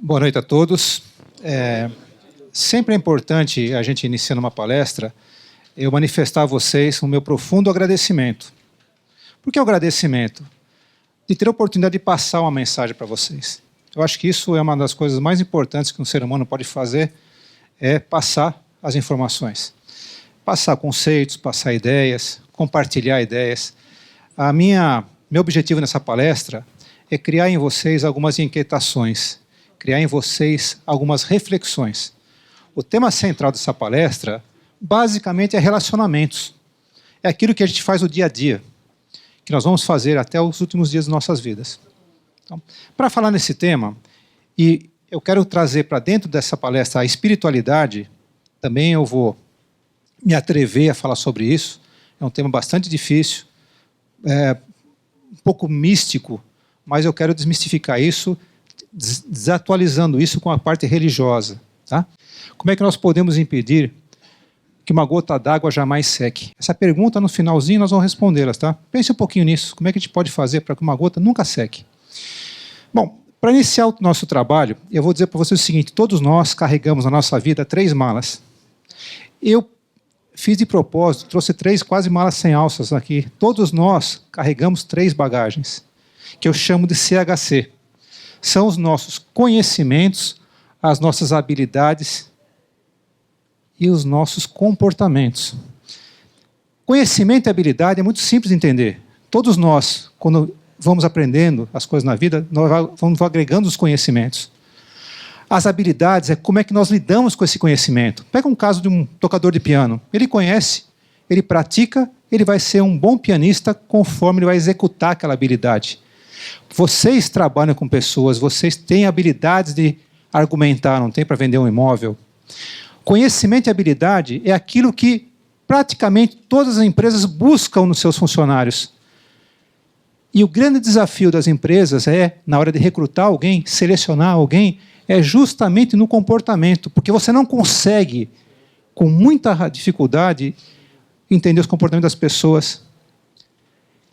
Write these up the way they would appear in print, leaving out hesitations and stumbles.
Boa noite a todos. Sempre é importante, a gente iniciando uma palestra, eu manifestar a vocês o meu profundo agradecimento. Por que o agradecimento? De ter a oportunidade de passar uma mensagem para vocês. Eu acho que isso é uma das coisas mais importantes que um ser humano pode fazer, é passar as informações. Passar conceitos, passar ideias, compartilhar ideias. Meu objetivo nessa palestra é criar em vocês algumas inquietações, criar em vocês algumas reflexões. O tema central dessa palestra, basicamente, é relacionamentos. É aquilo que a gente faz no dia a dia, que nós vamos fazer até os últimos dias de nossas vidas. Então, para falar nesse tema, e eu quero trazer para dentro dessa palestra a espiritualidade, também eu vou me atrever a falar sobre isso. É um tema bastante difícil, um pouco místico, mas eu quero desmistificar isso, desatualizando isso com a parte religiosa. Tá? Como é que nós podemos impedir que uma gota d'água jamais seque? Essa pergunta, no finalzinho, nós vamos respondê-las. Tá? Pense um pouquinho nisso. Como é que a gente pode fazer para que uma gota nunca seque? Bom, para iniciar o nosso trabalho, eu vou dizer para vocês o seguinte: todos nós carregamos na nossa vida 3 malas. Eu fiz de propósito, trouxe 3 quase malas sem alças aqui. Todos nós carregamos 3 bagagens, que eu chamo de CHC. São os nossos conhecimentos, as nossas habilidades e os nossos comportamentos. Conhecimento e habilidade é muito simples de entender. Todos nós, quando vamos aprendendo as coisas na vida, nós vamos agregando os conhecimentos. As habilidades é como é que nós lidamos com esse conhecimento. Pega um caso de um tocador de piano. Ele conhece, ele pratica, ele vai ser um bom pianista conforme ele vai executar aquela habilidade. Vocês trabalham com pessoas, vocês têm habilidades de argumentar, não tem para vender um imóvel. Conhecimento e habilidade é aquilo que praticamente todas as empresas buscam nos seus funcionários. E o grande desafio das empresas é, na hora de recrutar alguém, selecionar alguém, é justamente no comportamento, porque você não consegue, com muita dificuldade, entender os comportamentos das pessoas.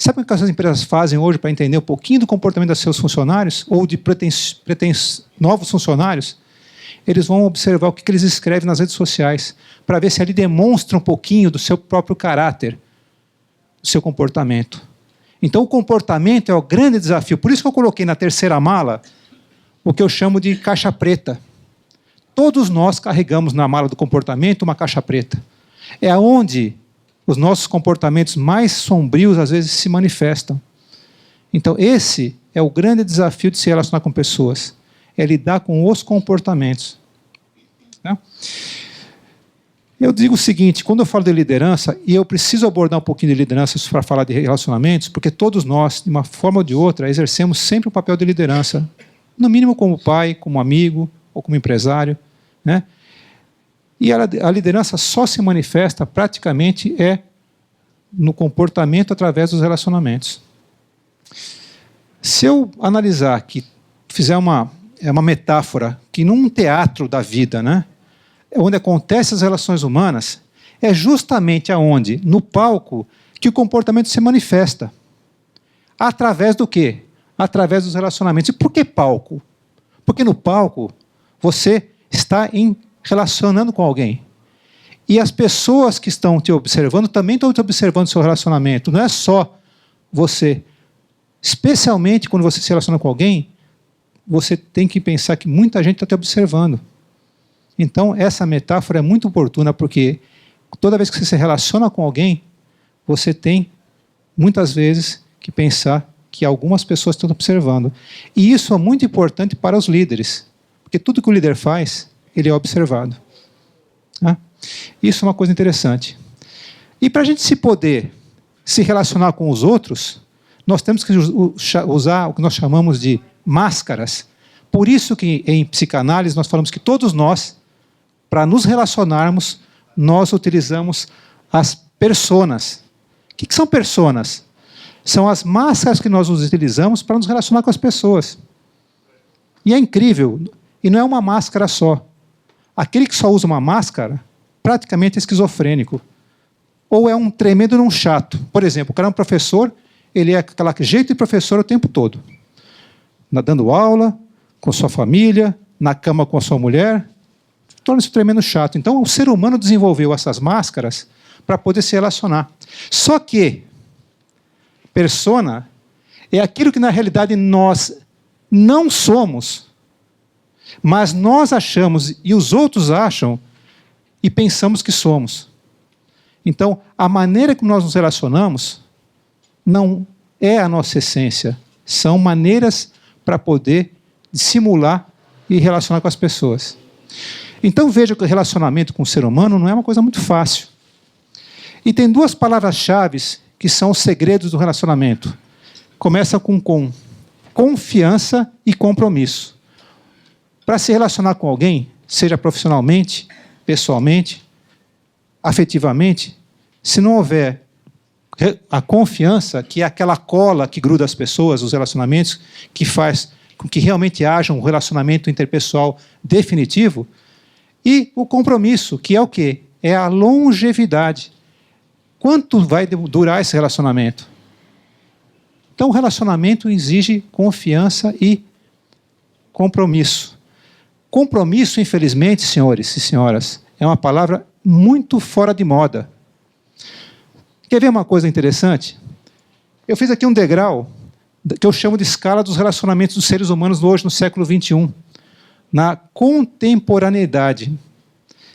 Sabe o que as empresas fazem hoje para entender um pouquinho do comportamento dos seus funcionários, ou de novos funcionários? Eles vão observar o que eles escrevem nas redes sociais, para ver se ali demonstra um pouquinho do seu próprio caráter, do seu comportamento. Então, o comportamento é o grande desafio. Por isso que eu coloquei na terceira mala o que eu chamo de caixa preta. Todos nós carregamos na mala do comportamento uma caixa preta. É onde os nossos comportamentos mais sombrios, às vezes, se manifestam. Então, esse é o grande desafio de se relacionar com pessoas. É lidar com os comportamentos. Tá? Eu digo o seguinte, quando eu falo de liderança, e eu preciso abordar um pouquinho de liderança para falar de relacionamentos, porque todos nós, de uma forma ou de outra, exercemos sempre o papel de liderança. No mínimo como pai, como amigo, ou como empresário. Né? E a liderança só se manifesta praticamente no comportamento através dos relacionamentos. Se eu analisar que fizer uma metáfora que num teatro da vida, né, onde acontecem as relações humanas, é justamente aonde, no palco, que o comportamento se manifesta. Através do quê? Através dos relacionamentos. E por que palco? Porque no palco você está relacionando com alguém. E as pessoas que estão te observando também estão te observando o seu relacionamento. Não é só você. Especialmente quando você se relaciona com alguém, você tem que pensar que muita gente está te observando. Então, essa metáfora é muito oportuna, porque toda vez que você se relaciona com alguém, você tem, muitas vezes, que pensar que algumas pessoas estão observando. E isso é muito importante para os líderes, porque tudo que o líder faz, ele é observado. Tá? Isso é uma coisa interessante. E para a gente poder se relacionar com os outros, nós temos que usar o que nós chamamos de máscaras. Por isso que em psicanálise nós falamos que todos nós, para nos relacionarmos, nós utilizamos as personas. O que são personas? São as máscaras que nós utilizamos para nos relacionar com as pessoas. E é incrível, e não é uma máscara só. Aquele que só usa uma máscara, praticamente é esquizofrênico. Ou é um tremendo de um chato. Por exemplo, o cara é um professor, ele é aquele jeito de professor o tempo todo. Dando aula, com sua família, na cama com a sua mulher, torna-se tremendo chato. Então, o ser humano desenvolveu essas máscaras para poder se relacionar. Só que persona é aquilo que, na realidade, nós não somos, mas nós achamos e os outros acham e pensamos que somos. Então, a maneira como nós nos relacionamos não é a nossa essência. São maneiras para poder simular e relacionar com as pessoas. Então, veja que o relacionamento com o ser humano não é uma coisa muito fácil. E tem duas palavras-chave que são os segredos do relacionamento. Começa com confiança e compromisso. Para se relacionar com alguém, seja profissionalmente, pessoalmente, afetivamente, se não houver a confiança, que é aquela cola que gruda as pessoas, os relacionamentos, que faz com que realmente haja um relacionamento interpessoal definitivo, e o compromisso, que é o quê? É a longevidade. Quanto vai durar esse relacionamento? Então, o relacionamento exige confiança e compromisso. Compromisso, infelizmente, senhores e senhoras, é uma palavra muito fora de moda. Quer ver uma coisa interessante? Eu fiz aqui um degrau que eu chamo de escala dos relacionamentos dos seres humanos hoje, no século XXI. Na contemporaneidade.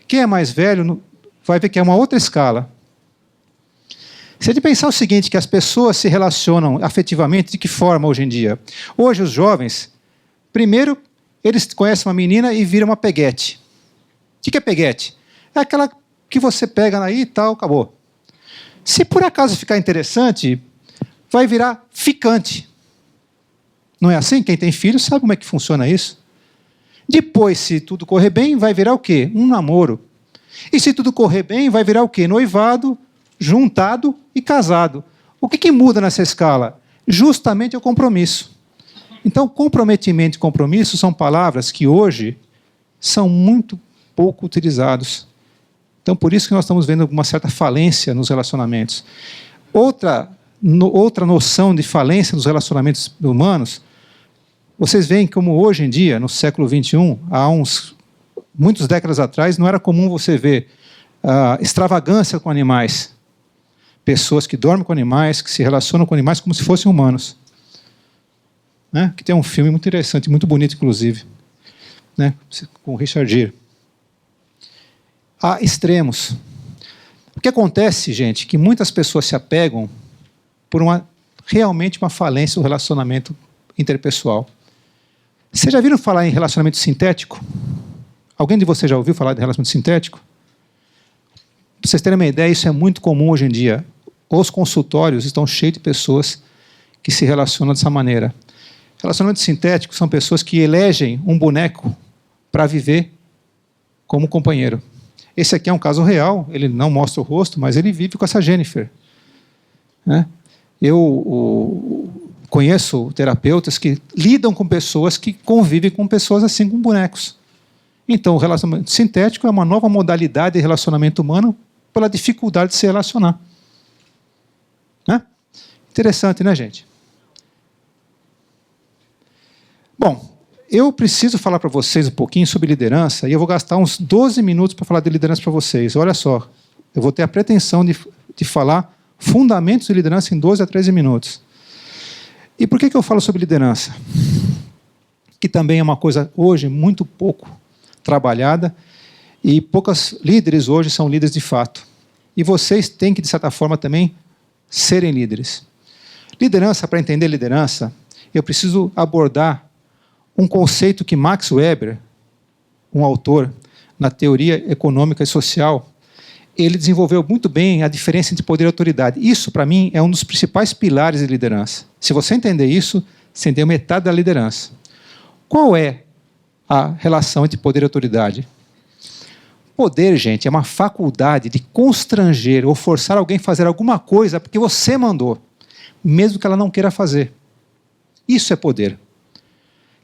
Quem é mais velho vai ver que é uma outra escala. Se a gente pensar o seguinte, que as pessoas se relacionam afetivamente, de que forma hoje em dia? Hoje os jovens, primeiro, eles conhecem uma menina e viram uma peguete. O que é peguete? É aquela que você pega aí e tal, acabou. Se por acaso ficar interessante, vai virar ficante. Não é assim? Quem tem filho sabe como é que funciona isso. Depois, se tudo correr bem, vai virar o quê? Um namoro. E se tudo correr bem, vai virar o quê? Noivado, juntado e casado. O que muda nessa escala? Justamente o compromisso. Então, comprometimento e compromisso são palavras que hoje são muito pouco utilizados. Então, por isso que nós estamos vendo uma certa falência nos relacionamentos. Outra noção de falência nos relacionamentos humanos, vocês veem como hoje em dia, no século XXI, há muitas décadas atrás, não era comum você ver extravagância com animais. Pessoas que dormem com animais, que se relacionam com animais como se fossem humanos. Né? Que tem um filme muito interessante, muito bonito, inclusive, né? Com o Richard Gere. Há extremos. O que acontece, gente, é que muitas pessoas se apegam por realmente uma falência do relacionamento interpessoal. Vocês já viram falar em relacionamento sintético? Alguém de vocês já ouviu falar de relacionamento sintético? Para vocês terem uma ideia, isso é muito comum hoje em dia. Os consultórios estão cheios de pessoas que se relacionam dessa maneira. Relacionamentos sintéticos são pessoas que elegem um boneco para viver como companheiro. Esse aqui é um caso real, ele não mostra o rosto, mas ele vive com essa Jennifer. Né? Eu conheço terapeutas que lidam com pessoas que convivem com pessoas assim, com bonecos. Então, o relacionamento sintético é uma nova modalidade de relacionamento humano pela dificuldade de se relacionar. Né? Interessante, né, gente? Bom, eu preciso falar para vocês um pouquinho sobre liderança, e eu vou gastar uns 12 minutos para falar de liderança para vocês. Olha só, eu vou ter a pretensão de falar fundamentos de liderança em 12 a 13 minutos. E por que eu falo sobre liderança? Que também é uma coisa hoje muito pouco trabalhada, e poucos líderes hoje são líderes de fato. E vocês têm que, de certa forma, também serem líderes. Liderança, para entender liderança, eu preciso abordar um conceito que Max Weber, um autor na teoria econômica e social, ele desenvolveu muito bem a diferença entre poder e autoridade. Isso, para mim, é um dos principais pilares de liderança. Se você entender isso, você entendeu metade da liderança. Qual é a relação entre poder e autoridade? Poder, gente, é uma faculdade de constranger ou forçar alguém a fazer alguma coisa porque você mandou, mesmo que ela não queira fazer. Isso é poder.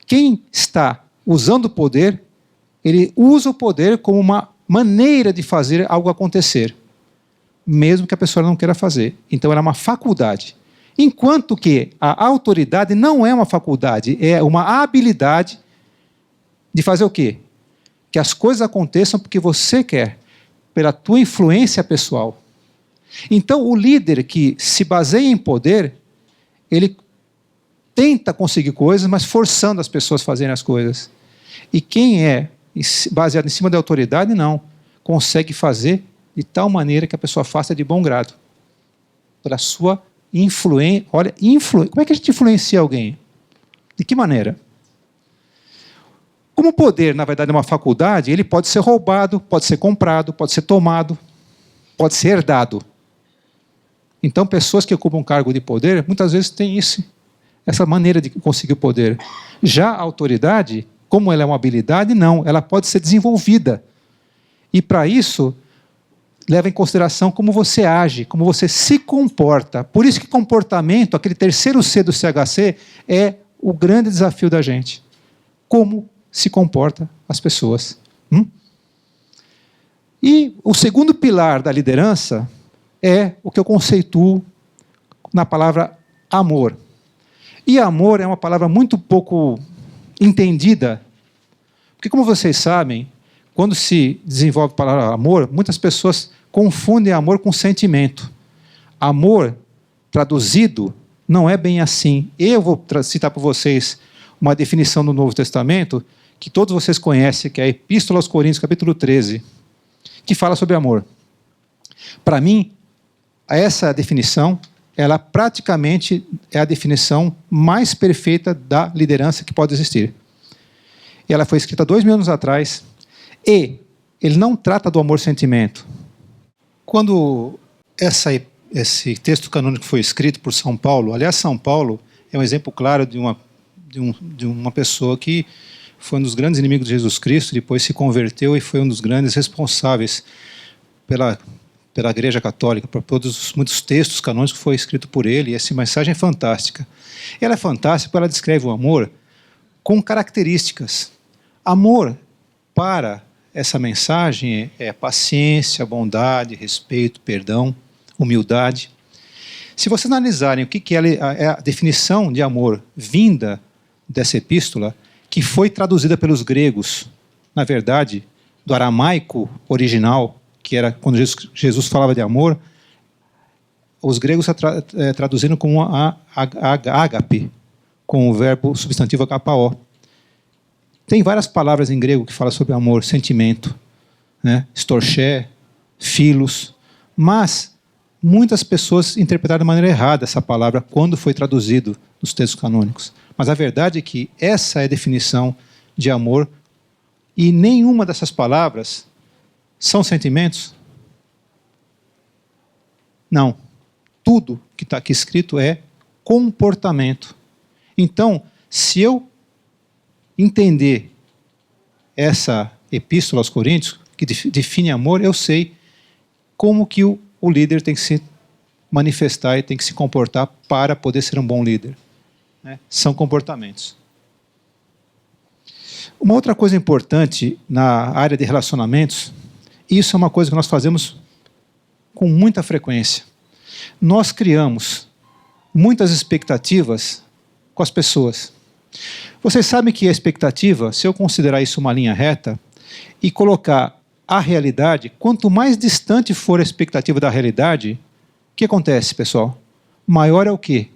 Quem está usando o poder, ele usa o poder como uma maneira de fazer algo acontecer, mesmo que a pessoa não queira fazer. Então, ela é uma faculdade. Enquanto que a autoridade não é uma faculdade, é uma habilidade De fazer o quê? Que as coisas aconteçam porque você quer, pela tua influência pessoal. Então, o líder que se baseia em poder, ele tenta conseguir coisas, mas forçando as pessoas a fazerem as coisas. E quem é baseado em cima da autoridade, não. Consegue fazer de tal maneira que a pessoa faça de bom grado. Pela sua influência. Olha, como é que a gente influencia alguém? De que maneira? Como o poder, na verdade, é uma faculdade, ele pode ser roubado, pode ser comprado, pode ser tomado, pode ser herdado. Então, pessoas que ocupam um cargo de poder, muitas vezes têm essa maneira de conseguir o poder. Já a autoridade, como ela é uma habilidade, não, ela pode ser desenvolvida. E para isso, leva em consideração como você age, como você se comporta. Por isso que comportamento, aquele terceiro C do CHC, é o grande desafio da gente. Como se comporta as pessoas. E o segundo pilar da liderança é o que eu conceituo na palavra amor. E amor é uma palavra muito pouco entendida, porque, como vocês sabem, quando se desenvolve a palavra amor, muitas pessoas confundem amor com sentimento. Amor, traduzido, não é bem assim. Eu vou citar para vocês uma definição do Novo Testamento, que todos vocês conhecem, que é a Epístola aos Coríntios, capítulo 13, que fala sobre amor. Para mim, essa definição, ela praticamente é a definição mais perfeita da liderança que pode existir. Ela foi escrita 2000 anos atrás, e ele não trata do amor-sentimento. Quando esse texto canônico foi escrito por São Paulo, aliás, São Paulo é um exemplo claro de uma pessoa que foi um dos grandes inimigos de Jesus Cristo, depois se converteu e foi um dos grandes responsáveis pela Igreja Católica, por muitos textos canônicos que foi escrito por ele, e essa mensagem é fantástica. Ela é fantástica porque ela descreve o amor com características. Amor, para essa mensagem, é paciência, bondade, respeito, perdão, humildade. Se vocês analisarem o que é a definição de amor vinda dessa epístola, que foi traduzida pelos gregos, na verdade, do aramaico original, que era quando Jesus falava de amor, os gregos traduziram como ágape, com o verbo substantivo agapao. Tem várias palavras em grego que falam sobre amor, sentimento, né? Storché, philos, mas muitas pessoas interpretaram de maneira errada essa palavra quando foi traduzido nos textos canônicos. Mas a verdade é que essa é a definição de amor, e nenhuma dessas palavras são sentimentos? Não. Tudo que está aqui escrito é comportamento. Então, se eu entender essa epístola aos Coríntios, que define amor, eu sei como que o líder tem que se manifestar e tem que se comportar para poder ser um bom líder. São comportamentos. Uma outra coisa importante na área de relacionamentos, isso é uma coisa que nós fazemos com muita frequência. Nós criamos muitas expectativas com as pessoas. Vocês sabem que a expectativa, se eu considerar isso uma linha reta e colocar a realidade, quanto mais distante for a expectativa da realidade, o que acontece, pessoal? Maior é o quê?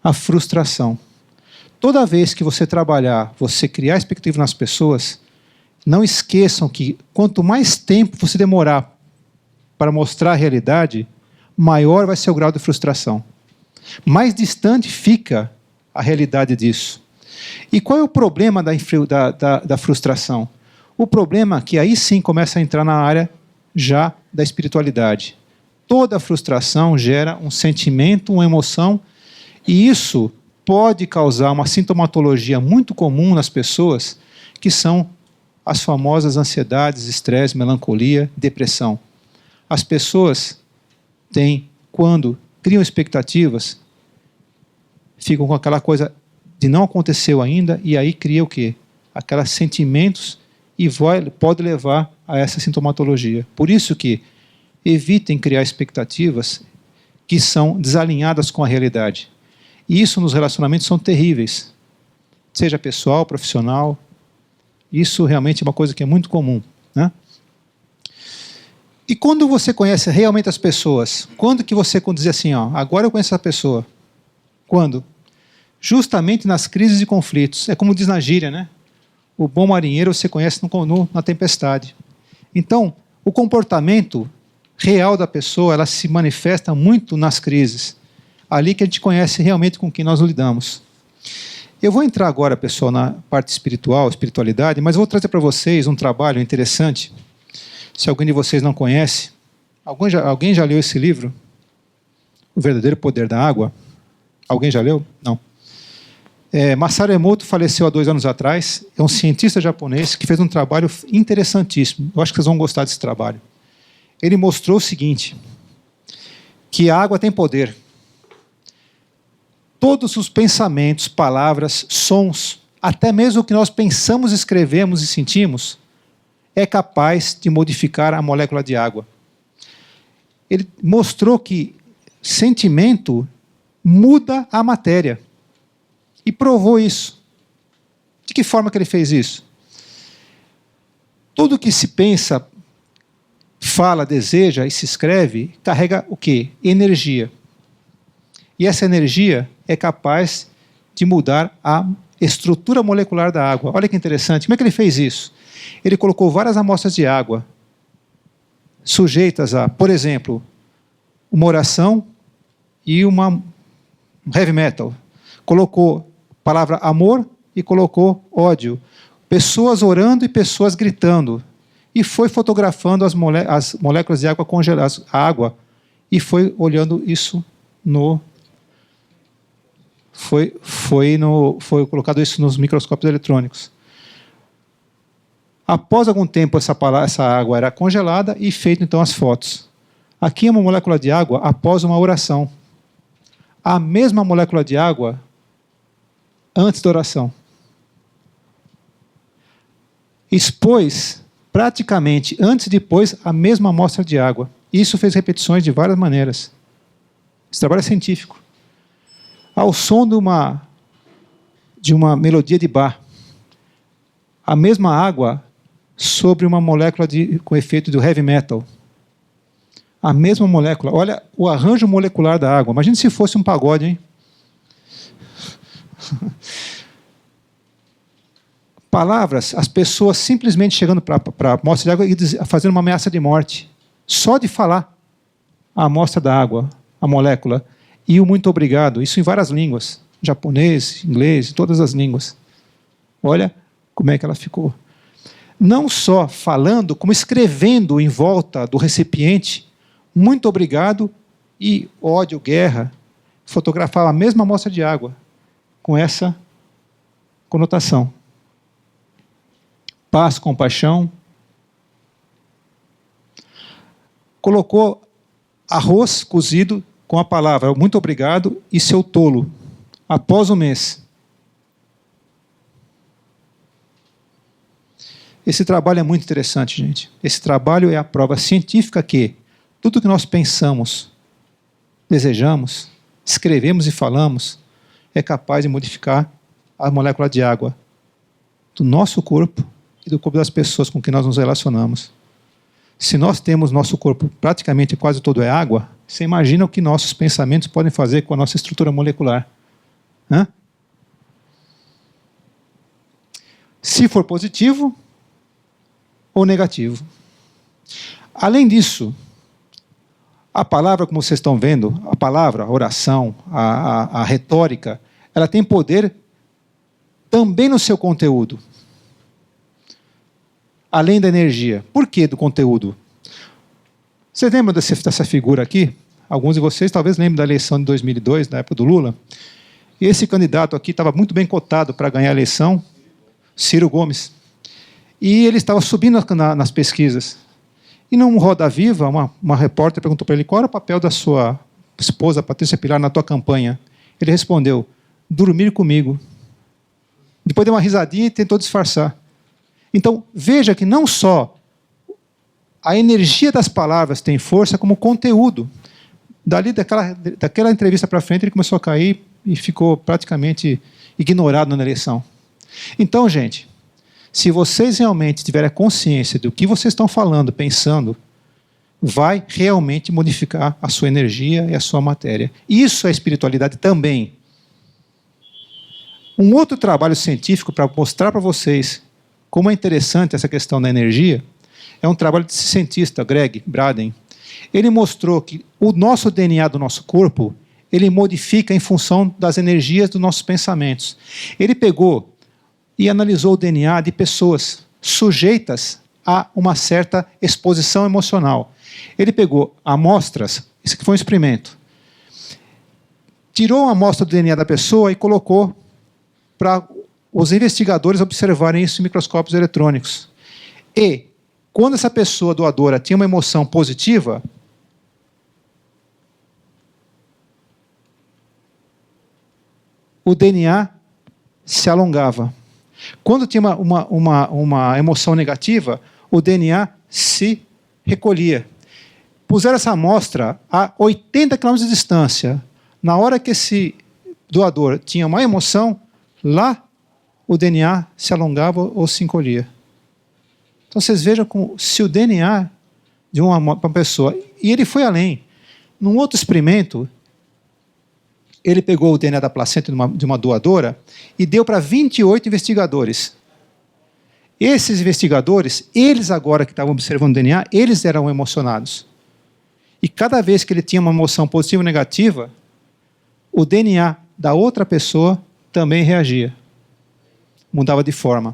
A frustração. Toda vez que você trabalhar, você criar expectativa nas pessoas, não esqueçam que quanto mais tempo você demorar para mostrar a realidade, maior vai ser o grau de frustração. Mais distante fica a realidade disso. E qual é o problema da frustração? O problema é que aí sim começa a entrar na área já da espiritualidade. Toda frustração gera um sentimento, uma emoção, e isso pode causar uma sintomatologia muito comum nas pessoas, que são as famosas ansiedades, estresse, melancolia, depressão. As pessoas têm, quando criam expectativas, ficam com aquela coisa de não aconteceu ainda, e aí cria o quê? Aqueles sentimentos, e pode levar a essa sintomatologia. Por isso que evitem criar expectativas que são desalinhadas com a realidade. E isso nos relacionamentos são terríveis. Seja pessoal, profissional, Isso realmente é uma coisa que é muito comum, né? E quando você conhece realmente as pessoas, quando que você diz assim, ó, agora eu conheço essa pessoa? Quando? Justamente nas crises e conflitos. É como diz na gíria, né? O bom marinheiro você conhece na tempestade. Então, o comportamento real da pessoa, ela se manifesta muito nas crises. Ali que a gente conhece realmente com quem nós lidamos. Eu vou entrar agora, pessoal, na parte espiritual, espiritualidade, mas eu vou trazer para vocês um trabalho interessante. Se alguém de vocês não conhece, alguém já leu esse livro? O Verdadeiro Poder da Água? Alguém já leu? Não. Masaru Emoto faleceu há 2 anos atrás. É um cientista japonês que fez um trabalho interessantíssimo. Eu acho que vocês vão gostar desse trabalho. Ele mostrou o seguinte, que a água tem poder. Todos os pensamentos, palavras, sons, até mesmo o que nós pensamos, escrevemos e sentimos, é capaz de modificar a molécula de água. Ele mostrou que sentimento muda a matéria. E provou isso. De que forma que ele fez isso? Tudo que se pensa, fala, deseja e se escreve, carrega o quê? Energia. E essa energia é capaz de mudar a estrutura molecular da água. Olha que interessante. Como é que ele fez isso? Ele colocou várias amostras de água sujeitas a, por exemplo, uma oração e um heavy metal. Colocou a palavra amor e colocou ódio. Pessoas orando e pessoas gritando. E foi fotografando as moléculas de água congeladas, a água, e foi olhando isso no... Foi colocado isso nos microscópios eletrônicos. Após algum tempo, essa água era congelada e feito então as fotos. Aqui é uma molécula de água após uma oração. A mesma molécula de água antes da oração. Expôs praticamente antes e depois a mesma amostra de água. Isso fez repetições de várias maneiras. Esse trabalho é científico. Ao som de uma melodia de Bach, a mesma água sobre uma molécula com efeito do heavy metal. A mesma molécula. Olha o arranjo molecular da água. Imagine se fosse um pagode, hein? Palavras, as pessoas simplesmente chegando para a amostra de água e fazendo uma ameaça de morte. Só de falar a amostra da água, a molécula. E o muito obrigado, isso em várias línguas, japonês, inglês, todas as línguas. Olha como é que ela ficou. Não só falando, como escrevendo em volta do recipiente, muito obrigado e ódio, guerra, fotografava a mesma amostra de água, com essa conotação. Paz, compaixão. Colocou arroz cozido com a palavra muito obrigado e seu tolo, após um mês. Esse trabalho é muito interessante, gente. Esse trabalho é a prova científica que tudo que nós pensamos, desejamos, escrevemos e falamos, é capaz de modificar a molécula de água do nosso corpo e do corpo das pessoas com quem nós nos relacionamos. Se nós temos nosso corpo praticamente quase todo é água, você imagina o que nossos pensamentos podem fazer com a nossa estrutura molecular. Hã? Se for positivo ou negativo. Além disso, a palavra, como vocês estão vendo, a palavra, a oração, a retórica, ela tem poder também no seu conteúdo. Além da energia. Por que do conteúdo? Vocês lembram dessa figura aqui? Alguns de vocês talvez lembrem da eleição de 2002, na época do Lula. E esse candidato aqui estava muito bem cotado para ganhar a eleição, Ciro Gomes. E ele estava subindo nas pesquisas. E num Roda Viva, uma repórter perguntou para ele qual era o papel da sua esposa, Patrícia Pilar, na tua campanha. Ele respondeu, dormir comigo. Depois deu uma risadinha e tentou disfarçar. Então, veja que não só a energia das palavras tem força, como o conteúdo. Daquela entrevista para frente, ele começou a cair e ficou praticamente ignorado na eleição. Então, gente, Se vocês realmente tiverem a consciência do que vocês estão falando, pensando, vai realmente modificar a sua energia e a sua matéria. Isso é espiritualidade também. Um outro trabalho científico para mostrar para vocês como é interessante essa questão da energia é um trabalho desse cientista, Greg Braden. Ele mostrou que o nosso DNA do nosso corpo, ele modifica em função das energias dos nossos pensamentos. Ele pegou e analisou o DNA de pessoas sujeitas a uma certa exposição emocional. Ele pegou amostras, isso aqui foi um experimento, tirou uma amostra do DNA da pessoa e colocou para os investigadores observarem isso em microscópios eletrônicos. E, quando essa pessoa doadora tinha uma emoção positiva, o DNA se alongava. Quando tinha uma emoção negativa, o DNA se recolhia. Puseram essa amostra a 80 km de distância. Na hora que esse doador tinha uma emoção, lá o DNA se alongava ou se encolhia. Então vocês vejam como, se o DNA de uma pessoa... E ele foi além. Num outro experimento, ele pegou o DNA da placenta de uma doadora e deu para 28 investigadores. Esses investigadores, eles agora que estavam observando o DNA, eles eram emocionados. E cada vez que ele tinha uma emoção positiva ou negativa, o DNA da outra pessoa também reagia. Mudava de forma.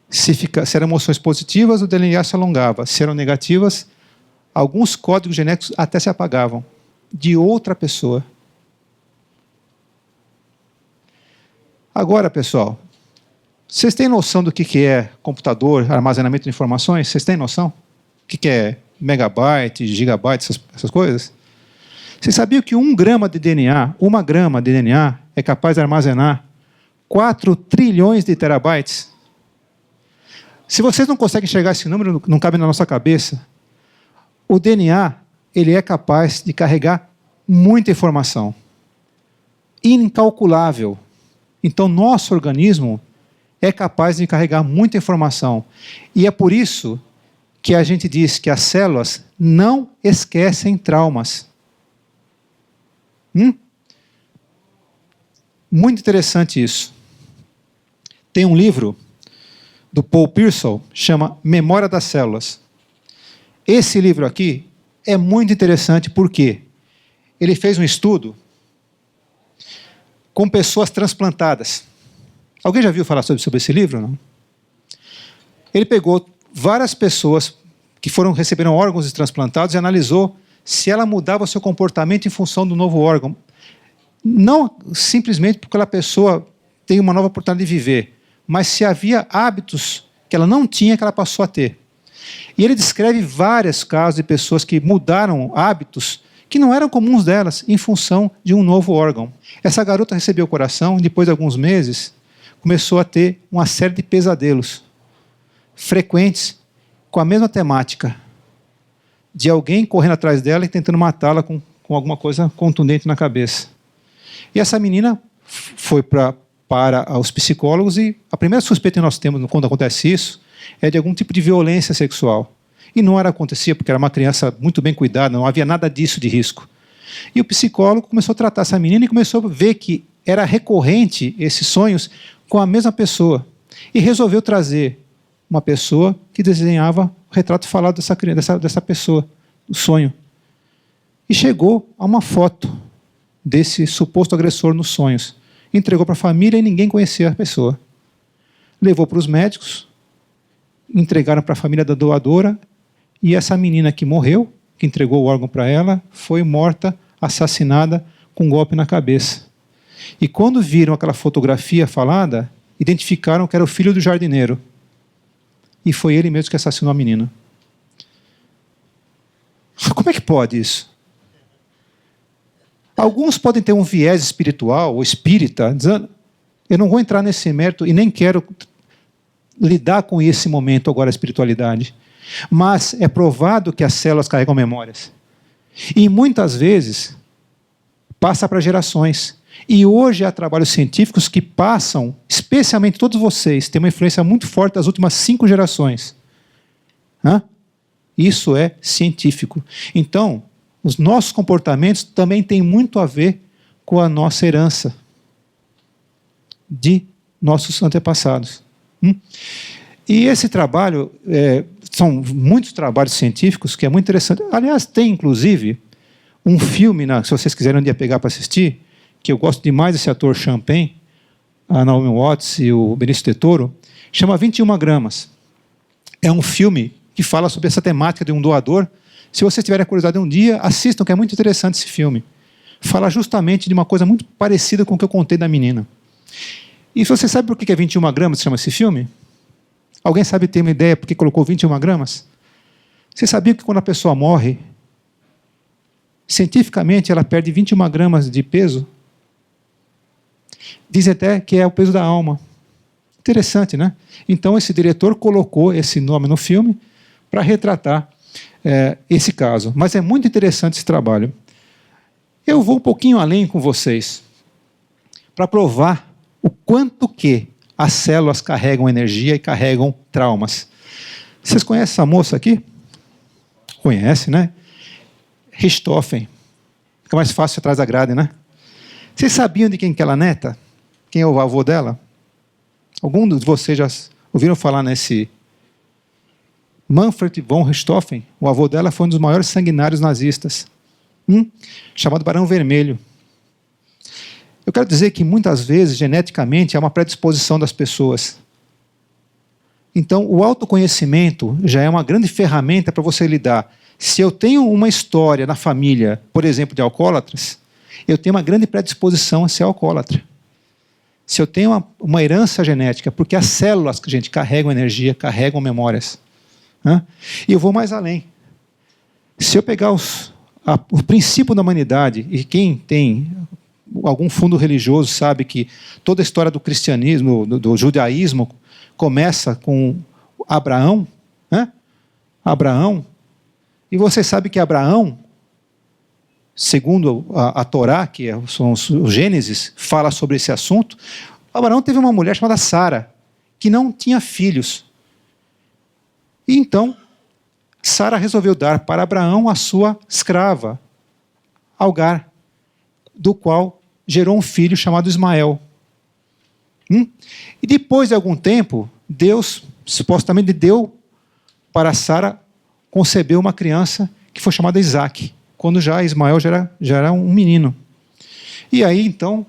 Se eram emoções positivas, o DNA se alongava. Se eram negativas, alguns códigos genéticos até se apagavam. De outra pessoa. Agora, pessoal, vocês têm noção do que é computador, armazenamento de informações? Vocês têm noção? O que é megabyte, gigabyte, essas coisas? Vocês sabiam que 1 grama de DNA, 1 grama de DNA, é capaz de armazenar 4 trilhões de terabytes? Se vocês não conseguem enxergar esse número, não cabe na nossa cabeça, o DNA, ele é capaz de carregar muita informação. Incalculável. Então, nosso organismo é capaz de carregar muita informação. E é por isso que a gente diz que as células não esquecem traumas. Muito interessante isso. Tem um livro do Paul Pearsall, chama Memória das Células. Esse livro aqui é muito interessante porque ele fez um estudo com pessoas transplantadas. Alguém já viu falar sobre esse livro? Não? Ele pegou várias pessoas que receberam órgãos transplantados e analisou se ela mudava o seu comportamento em função do novo órgão. Não simplesmente porque aquela pessoa tem uma nova oportunidade de viver, mas se havia hábitos que ela não tinha, que ela passou a ter. E ele descreve vários casos de pessoas que mudaram hábitos que não eram comuns delas em função de um novo órgão. Essa garota recebeu o coração e depois de alguns meses começou a ter uma série de pesadelos frequentes com a mesma temática de alguém correndo atrás dela e tentando matá-la com alguma coisa contundente na cabeça. E essa menina foi para os psicólogos e a primeira suspeita que nós temos quando acontece isso é de algum tipo de violência sexual. E não acontecia porque era uma criança muito bem cuidada, não havia nada disso de risco. E o psicólogo começou a tratar essa menina e começou a ver que era recorrente esses sonhos com a mesma pessoa. E resolveu trazer uma pessoa que desenhava o retrato falado dessa pessoa, o sonho. E chegou a uma foto desse suposto agressor nos sonhos. Entregou para a família e ninguém conhecia a pessoa. Levou para os médicos, entregaram para a família da doadora, e essa menina que morreu, que entregou o órgão para ela, foi morta, assassinada, com um golpe na cabeça. E quando viram aquela fotografia falada, identificaram que era o filho do jardineiro. E foi ele mesmo que assassinou a menina. Como é que pode isso? Alguns podem ter um viés espiritual ou espírita, dizendo, eu não vou entrar nesse mérito e nem quero lidar com esse momento agora, a espiritualidade. Mas é provado que as células carregam memórias. E muitas vezes passa para gerações. E hoje há trabalhos científicos que passam, especialmente todos vocês, têm uma influência muito forte das últimas 5 gerações. Hã? Isso é científico. Então, os nossos comportamentos também têm muito a ver com a nossa herança de nossos antepassados. E esse trabalho, são muitos trabalhos científicos que é muito interessante. Aliás, tem inclusive um filme, se vocês quiserem um dia pegar para assistir, que eu gosto demais desse ator Champagne, a Naomi Watts e o Benício Del Toro, chama 21 gramas. É um filme que fala sobre essa temática de um doador. Se vocês tiverem a curiosidade um dia, assistam, que é muito interessante esse filme. Fala justamente de uma coisa muito parecida com o que eu contei da menina. E você sabe por que é 21 gramas chama esse filme? Alguém sabe ter uma ideia por que colocou 21 gramas? Você sabia que quando a pessoa morre, cientificamente ela perde 21 gramas de peso? Diz até que é o peso da alma. Interessante, né? Então esse diretor colocou esse nome no filme para retratar esse caso. Mas é muito interessante esse trabalho. Eu vou um pouquinho além com vocês, para provar o quanto que as células carregam energia e carregam traumas. Vocês conhecem essa moça aqui? Conhece, né? Richthofen. Fica mais fácil atrás da grade, né? Vocês sabiam de quem que ela neta? Quem é o avô dela? Algum de vocês já ouviram falar nesse Manfred von Richthofen? O avô dela foi um dos maiores sanguinários nazistas, chamado Barão Vermelho. Eu quero dizer que muitas vezes, geneticamente, há uma predisposição das pessoas. Então, o autoconhecimento já é uma grande ferramenta para você lidar. Se eu tenho uma história na família, por exemplo, de alcoólatras, eu tenho uma grande predisposição a ser alcoólatra. Se eu tenho uma herança genética, porque as células que a gente carregam energia, carregam memórias. E eu vou mais além. Se eu pegar o princípio da humanidade, e quem tem algum fundo religioso sabe que toda a história do cristianismo, do judaísmo, começa com Abraão. Abraão. E você sabe que Abraão, segundo a Torá, que são os Gênesis, fala sobre esse assunto. Abraão teve uma mulher chamada Sara, que não tinha filhos. E então, Sara resolveu dar para Abraão a sua escrava, Agar, do qual gerou um filho chamado Ismael. E depois de algum tempo, Deus supostamente deu para Sara conceber uma criança que foi chamada Isaac, quando já Ismael já era um menino. E aí, então,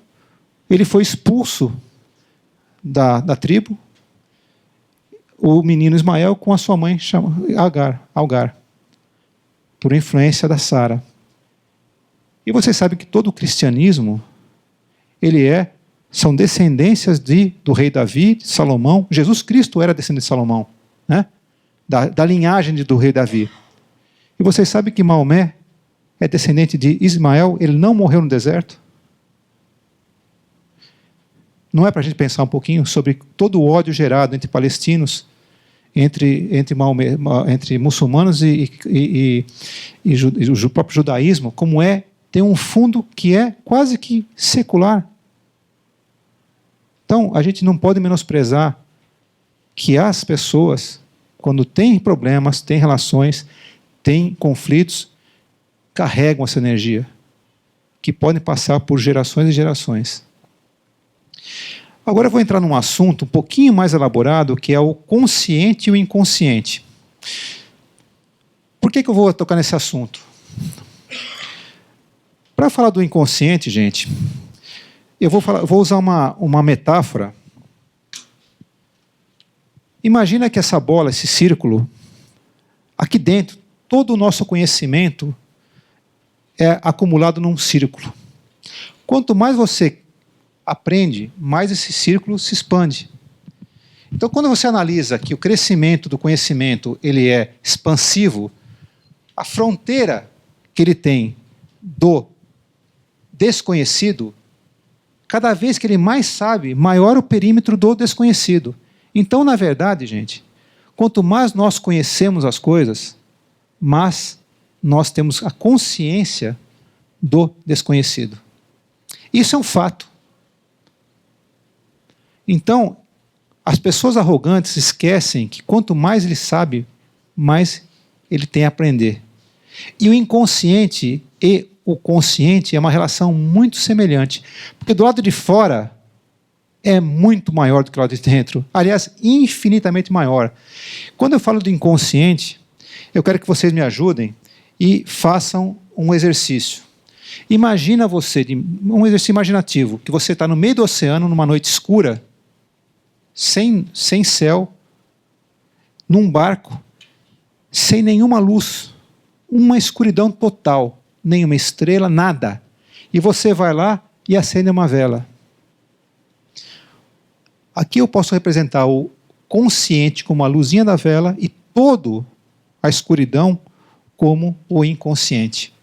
ele foi expulso da tribo, o menino Ismael com a sua mãe Agar, por influência da Sara. E você sabe que todo o cristianismo, são descendências do rei Davi, de Salomão. Jesus Cristo era descendente de Salomão, né? Da linhagem do rei Davi. E vocês sabem que Maomé é descendente de Ismael, ele não morreu no deserto? Não é para a gente pensar um pouquinho sobre todo o ódio gerado entre palestinos, entre muçulmanos e o próprio judaísmo, como tem um fundo que é quase que secular. Então, a gente não pode menosprezar que as pessoas, quando têm problemas, têm relações, têm conflitos, carregam essa energia, que podem passar por gerações e gerações. Agora eu vou entrar num assunto um pouquinho mais elaborado, que é o consciente e o inconsciente. Por que eu vou tocar nesse assunto? Para falar do inconsciente, gente, eu vou usar uma metáfora. Imagina que essa bola, esse círculo, aqui dentro, todo o nosso conhecimento é acumulado num círculo. Quanto mais você aprende, mais esse círculo se expande. Então, quando você analisa que o crescimento do conhecimento ele é expansivo, a fronteira que ele tem do desconhecido, cada vez que ele mais sabe, maior o perímetro do desconhecido. Então, na verdade, gente, quanto mais nós conhecemos as coisas, mais nós temos a consciência do desconhecido. Isso é um fato. Então, as pessoas arrogantes esquecem que quanto mais ele sabe, mais ele tem a aprender. E o inconsciente e o consciente é uma relação muito semelhante. Porque do lado de fora é muito maior do que o lado de dentro. Aliás, infinitamente maior. Quando eu falo do inconsciente, eu quero que vocês me ajudem e façam um exercício. Imagina você, um exercício imaginativo, que você está no meio do oceano, numa noite escura, sem céu, num barco, sem nenhuma luz, uma escuridão total, nenhuma estrela, nada. E você vai lá e acende uma vela. Aqui eu posso representar o consciente como a luzinha da vela e toda a escuridão como o inconsciente.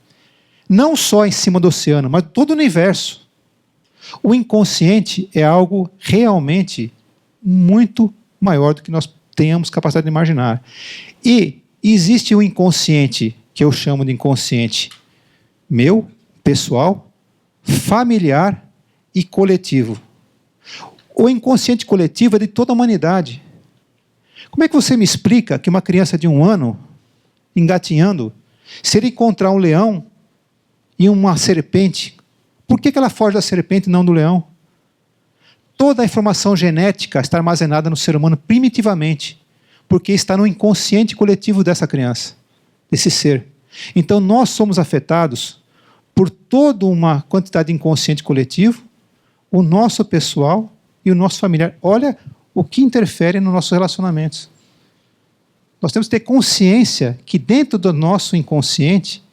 Não só em cima do oceano, mas todo o universo. O inconsciente é algo realmente muito maior do que nós tenhamos capacidade de imaginar. E existe o inconsciente, que eu chamo de inconsciente meu, pessoal, familiar e coletivo. O inconsciente coletivo é de toda a humanidade. Como é que você me explica que uma criança de 1 ano, engatinhando, se ele encontrar um leão e uma serpente, por que ela foge da serpente e não do leão? Toda a informação genética está armazenada no ser humano primitivamente, porque está no inconsciente coletivo dessa criança, desse ser. Então nós somos afetados por toda uma quantidade de inconsciente coletivo, o nosso pessoal e o nosso familiar. Olha o que interfere nos nossos relacionamentos. Nós temos que ter consciência que dentro do nosso inconsciente,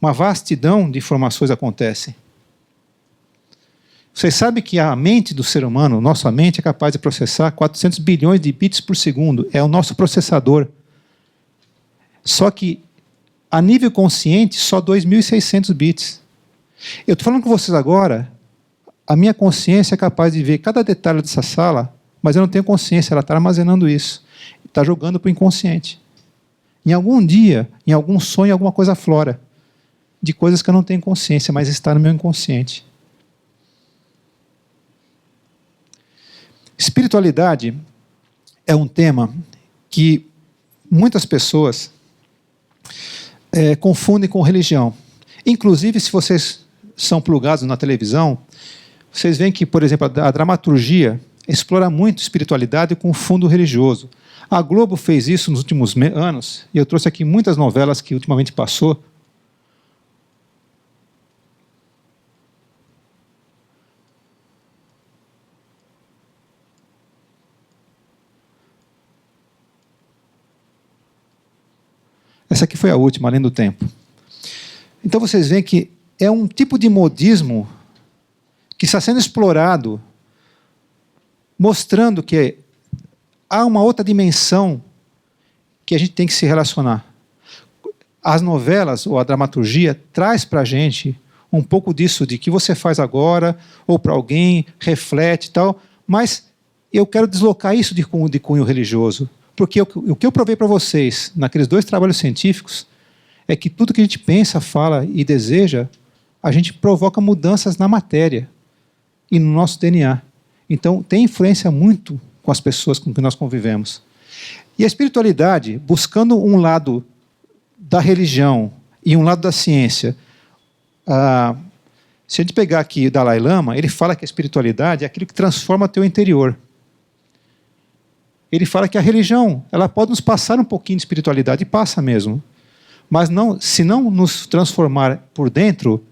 uma vastidão de informações acontecem. Vocês sabem que a mente do ser humano, nossa mente, é capaz de processar 400 bilhões de bits por segundo. É o nosso processador. Só que, a nível consciente, só 2.600 bits. Eu estou falando com vocês agora, a minha consciência é capaz de ver cada detalhe dessa sala, mas eu não tenho consciência, ela está armazenando isso. Está jogando para o inconsciente. Em algum dia, em algum sonho, alguma coisa aflora. De coisas que eu não tenho consciência, mas está no meu inconsciente. Espiritualidade é um tema que muitas pessoas confundem com religião. Inclusive, se vocês são plugados na televisão, vocês veem que, por exemplo, a dramaturgia explora muito espiritualidade com fundo religioso. A Globo fez isso nos últimos anos, e eu trouxe aqui muitas novelas que ultimamente passou. Essa aqui foi a última, Além do Tempo. Então vocês veem que é um tipo de modismo que está sendo explorado, mostrando que há uma outra dimensão que a gente tem que se relacionar. As novelas ou a dramaturgia traz para a gente um pouco disso, de que você faz agora, ou para alguém, reflete e tal, mas eu quero deslocar isso de cunho religioso. Porque o que eu provei para vocês, naqueles 2 trabalhos científicos, é que tudo que a gente pensa, fala e deseja, a gente provoca mudanças na matéria e no nosso DNA. Então, tem influência muito com as pessoas com que nós convivemos. E a espiritualidade, buscando um lado da religião e um lado da ciência, se a gente pegar aqui o Dalai Lama, ele fala que a espiritualidade é aquilo que transforma o teu interior. Ele fala que a religião, ela pode nos passar um pouquinho de espiritualidade, e passa mesmo. Mas não, se não nos transformar por dentro,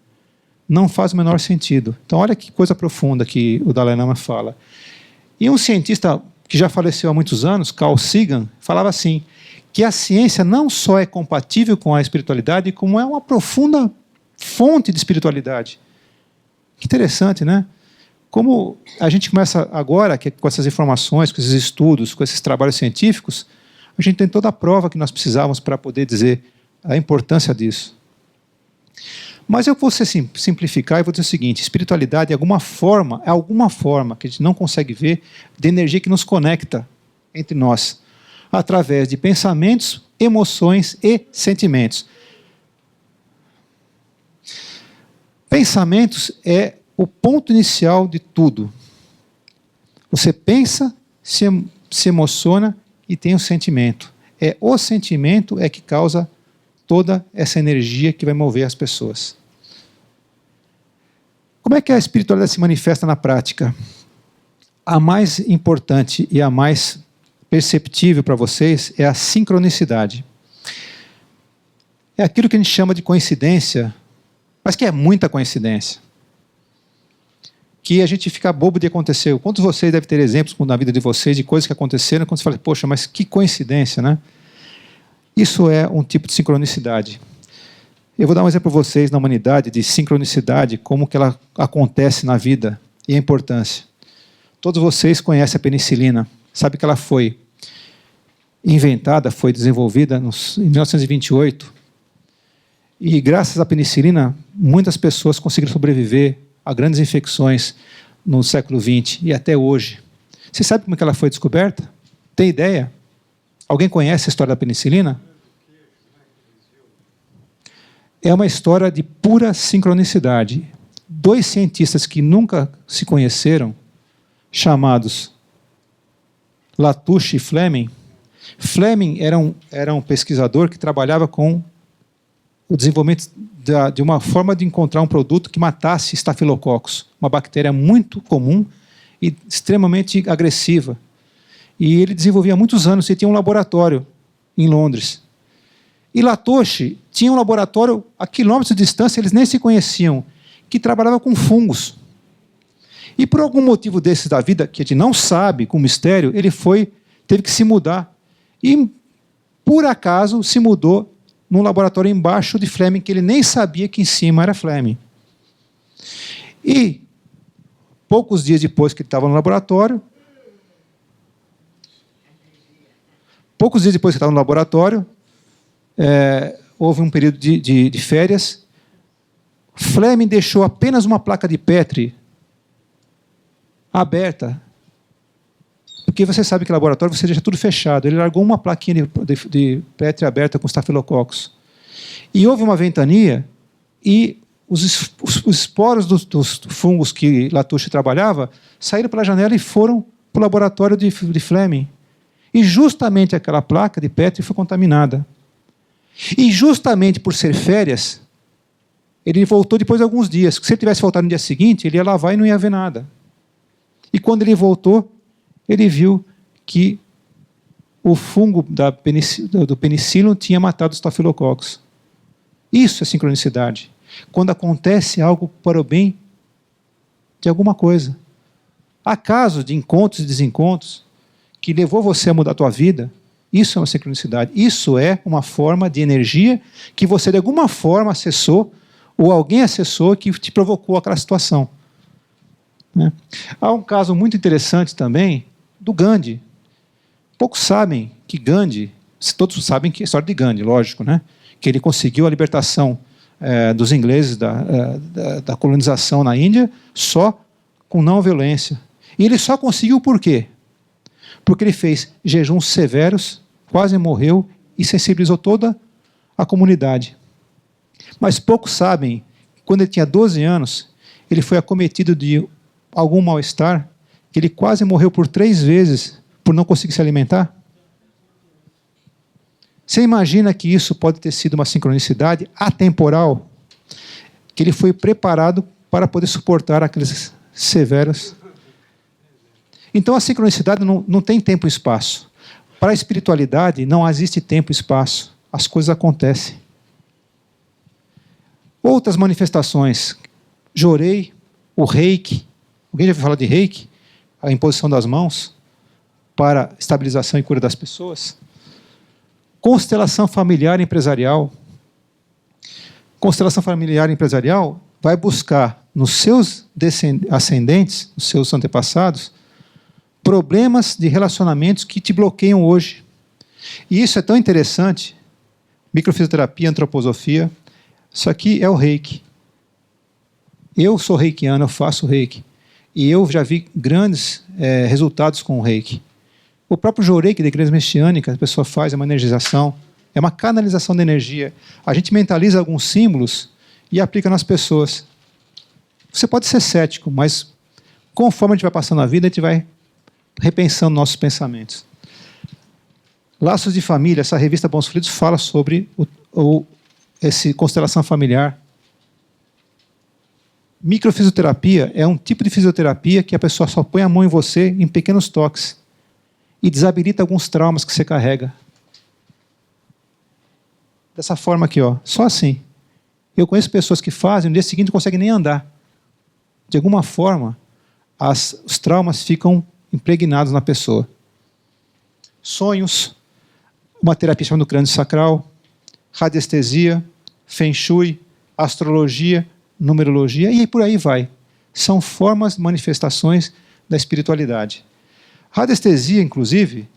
não faz o menor sentido. Então, olha que coisa profunda que o Dalai Lama fala. E um cientista que já faleceu há muitos anos, Carl Sagan, falava assim, que a ciência não só é compatível com a espiritualidade, como é uma profunda fonte de espiritualidade. Que interessante, né? Como a gente começa agora, com essas informações, com esses estudos, com esses trabalhos científicos, a gente tem toda a prova que nós precisávamos para poder dizer a importância disso. Mas eu vou simplificar e vou dizer o seguinte, espiritualidade é alguma forma que a gente não consegue ver, de energia que nos conecta entre nós, através de pensamentos, emoções e sentimentos. Pensamentos é o ponto inicial de tudo. Você pensa, se emociona e tem um sentimento. O sentimento que causa toda essa energia que vai mover as pessoas. Como é que a espiritualidade se manifesta na prática? A mais importante e a mais perceptível para vocês é a sincronicidade. É aquilo que a gente chama de coincidência, mas que é muita coincidência. Que a gente fica bobo de acontecer. Quantos de vocês devem ter exemplos na vida de vocês de coisas que aconteceram quando você fala, poxa, mas que coincidência, né? Isso é um tipo de sincronicidade. Eu vou dar um exemplo para vocês na humanidade de sincronicidade, como que ela acontece na vida e a importância. Todos vocês conhecem a penicilina. Sabe que ela foi inventada, foi desenvolvida em 1928. E graças à penicilina, muitas pessoas conseguiram sobreviver a grandes infecções no século XX e até hoje. Você sabe como que ela foi descoberta? Tem ideia? Alguém conhece a história da penicilina? É uma história de pura sincronicidade. 2 cientistas que nunca se conheceram, chamados Latouche e Fleming. Fleming era um pesquisador que trabalhava com o desenvolvimento de uma forma de encontrar um produto que matasse estafilococcus, uma bactéria muito comum e extremamente agressiva. E ele desenvolvia há muitos anos, ele tinha um laboratório em Londres. E Latouche tinha um laboratório a quilômetros de distância, eles nem se conheciam, que trabalhava com fungos. E por algum motivo desses da vida, que a gente não sabe, com mistério, ele teve que se mudar. E, por acaso, se mudou num laboratório embaixo de Fleming, que ele nem sabia que em cima era Fleming. E, poucos dias depois que ele estava no laboratório, houve um período de férias. Fleming deixou apenas uma placa de Petri aberta, porque você sabe que no laboratório você deixa tudo fechado. Ele largou uma plaquinha de Petri aberta com estafilococcus. E houve uma ventania e os esporos dos fungos que Latouche trabalhava saíram pela janela e foram para o laboratório de Fleming. E justamente aquela placa de Petri foi contaminada. E justamente por ser férias, ele voltou depois de alguns dias. Se ele tivesse voltado no dia seguinte, ele ia lavar e não ia ver nada. E quando ele voltou, ele viu que o fungo do penicillium tinha matado os estafilococcus. Isso é sincronicidade. Quando acontece algo para o bem de alguma coisa. Há casos de encontros e desencontros que levou você a mudar a tua vida. Isso é uma sincronicidade. Isso é uma forma de energia que você, de alguma forma, acessou, ou alguém acessou que te provocou aquela situação. Né? Há um caso muito interessante também do Gandhi. Poucos sabem que Gandhi, todos sabem que é a história de Gandhi, lógico, né? Que ele conseguiu a libertação dos ingleses da colonização na Índia só com não violência. E ele só conseguiu por quê? Porque ele fez jejuns severos, quase morreu e sensibilizou toda a comunidade. Mas poucos sabem, quando ele tinha 12 anos, ele foi acometido de algum mal-estar, que ele quase morreu por 3 vezes por não conseguir se alimentar. Você imagina que isso pode ter sido uma sincronicidade atemporal, que ele foi preparado para poder suportar aqueles severos. Então a sincronicidade não tem tempo e espaço. Para a espiritualidade não existe tempo e espaço. As coisas acontecem. Outras manifestações. Jorei, o reiki. Alguém já ouviu falar de reiki? A imposição das mãos para estabilização e cura das pessoas. Constelação familiar e empresarial. Constelação familiar e empresarial vai buscar nos seus ascendentes, nos seus antepassados, problemas de relacionamentos que te bloqueiam hoje. E isso é tão interessante. Microfisioterapia, antroposofia. Isso aqui é o reiki. Eu sou reikiano, eu faço reiki. E eu já vi grandes resultados com o reiki. O próprio Joreiki da igreja messiânica, a pessoa faz uma energização, é uma canalização de energia. A gente mentaliza alguns símbolos e aplica nas pessoas. Você pode ser cético, mas conforme a gente vai passando a vida, a gente vai repensando nossos pensamentos. Laços de Família, essa revista Bons Frutos, fala sobre essa constelação familiar. Microfisioterapia é um tipo de fisioterapia que a pessoa só põe a mão em você em pequenos toques e desabilita alguns traumas que você carrega. Dessa forma aqui, ó, só assim. Eu conheço pessoas que fazem, no dia seguinte não conseguem nem andar. De alguma forma, os traumas ficam impregnados na pessoa. Sonhos, uma terapia chamada crânio sacral, radiestesia, feng shui, astrologia, numerologia, e por aí vai. São formas, manifestações da espiritualidade. Radiestesia, inclusive,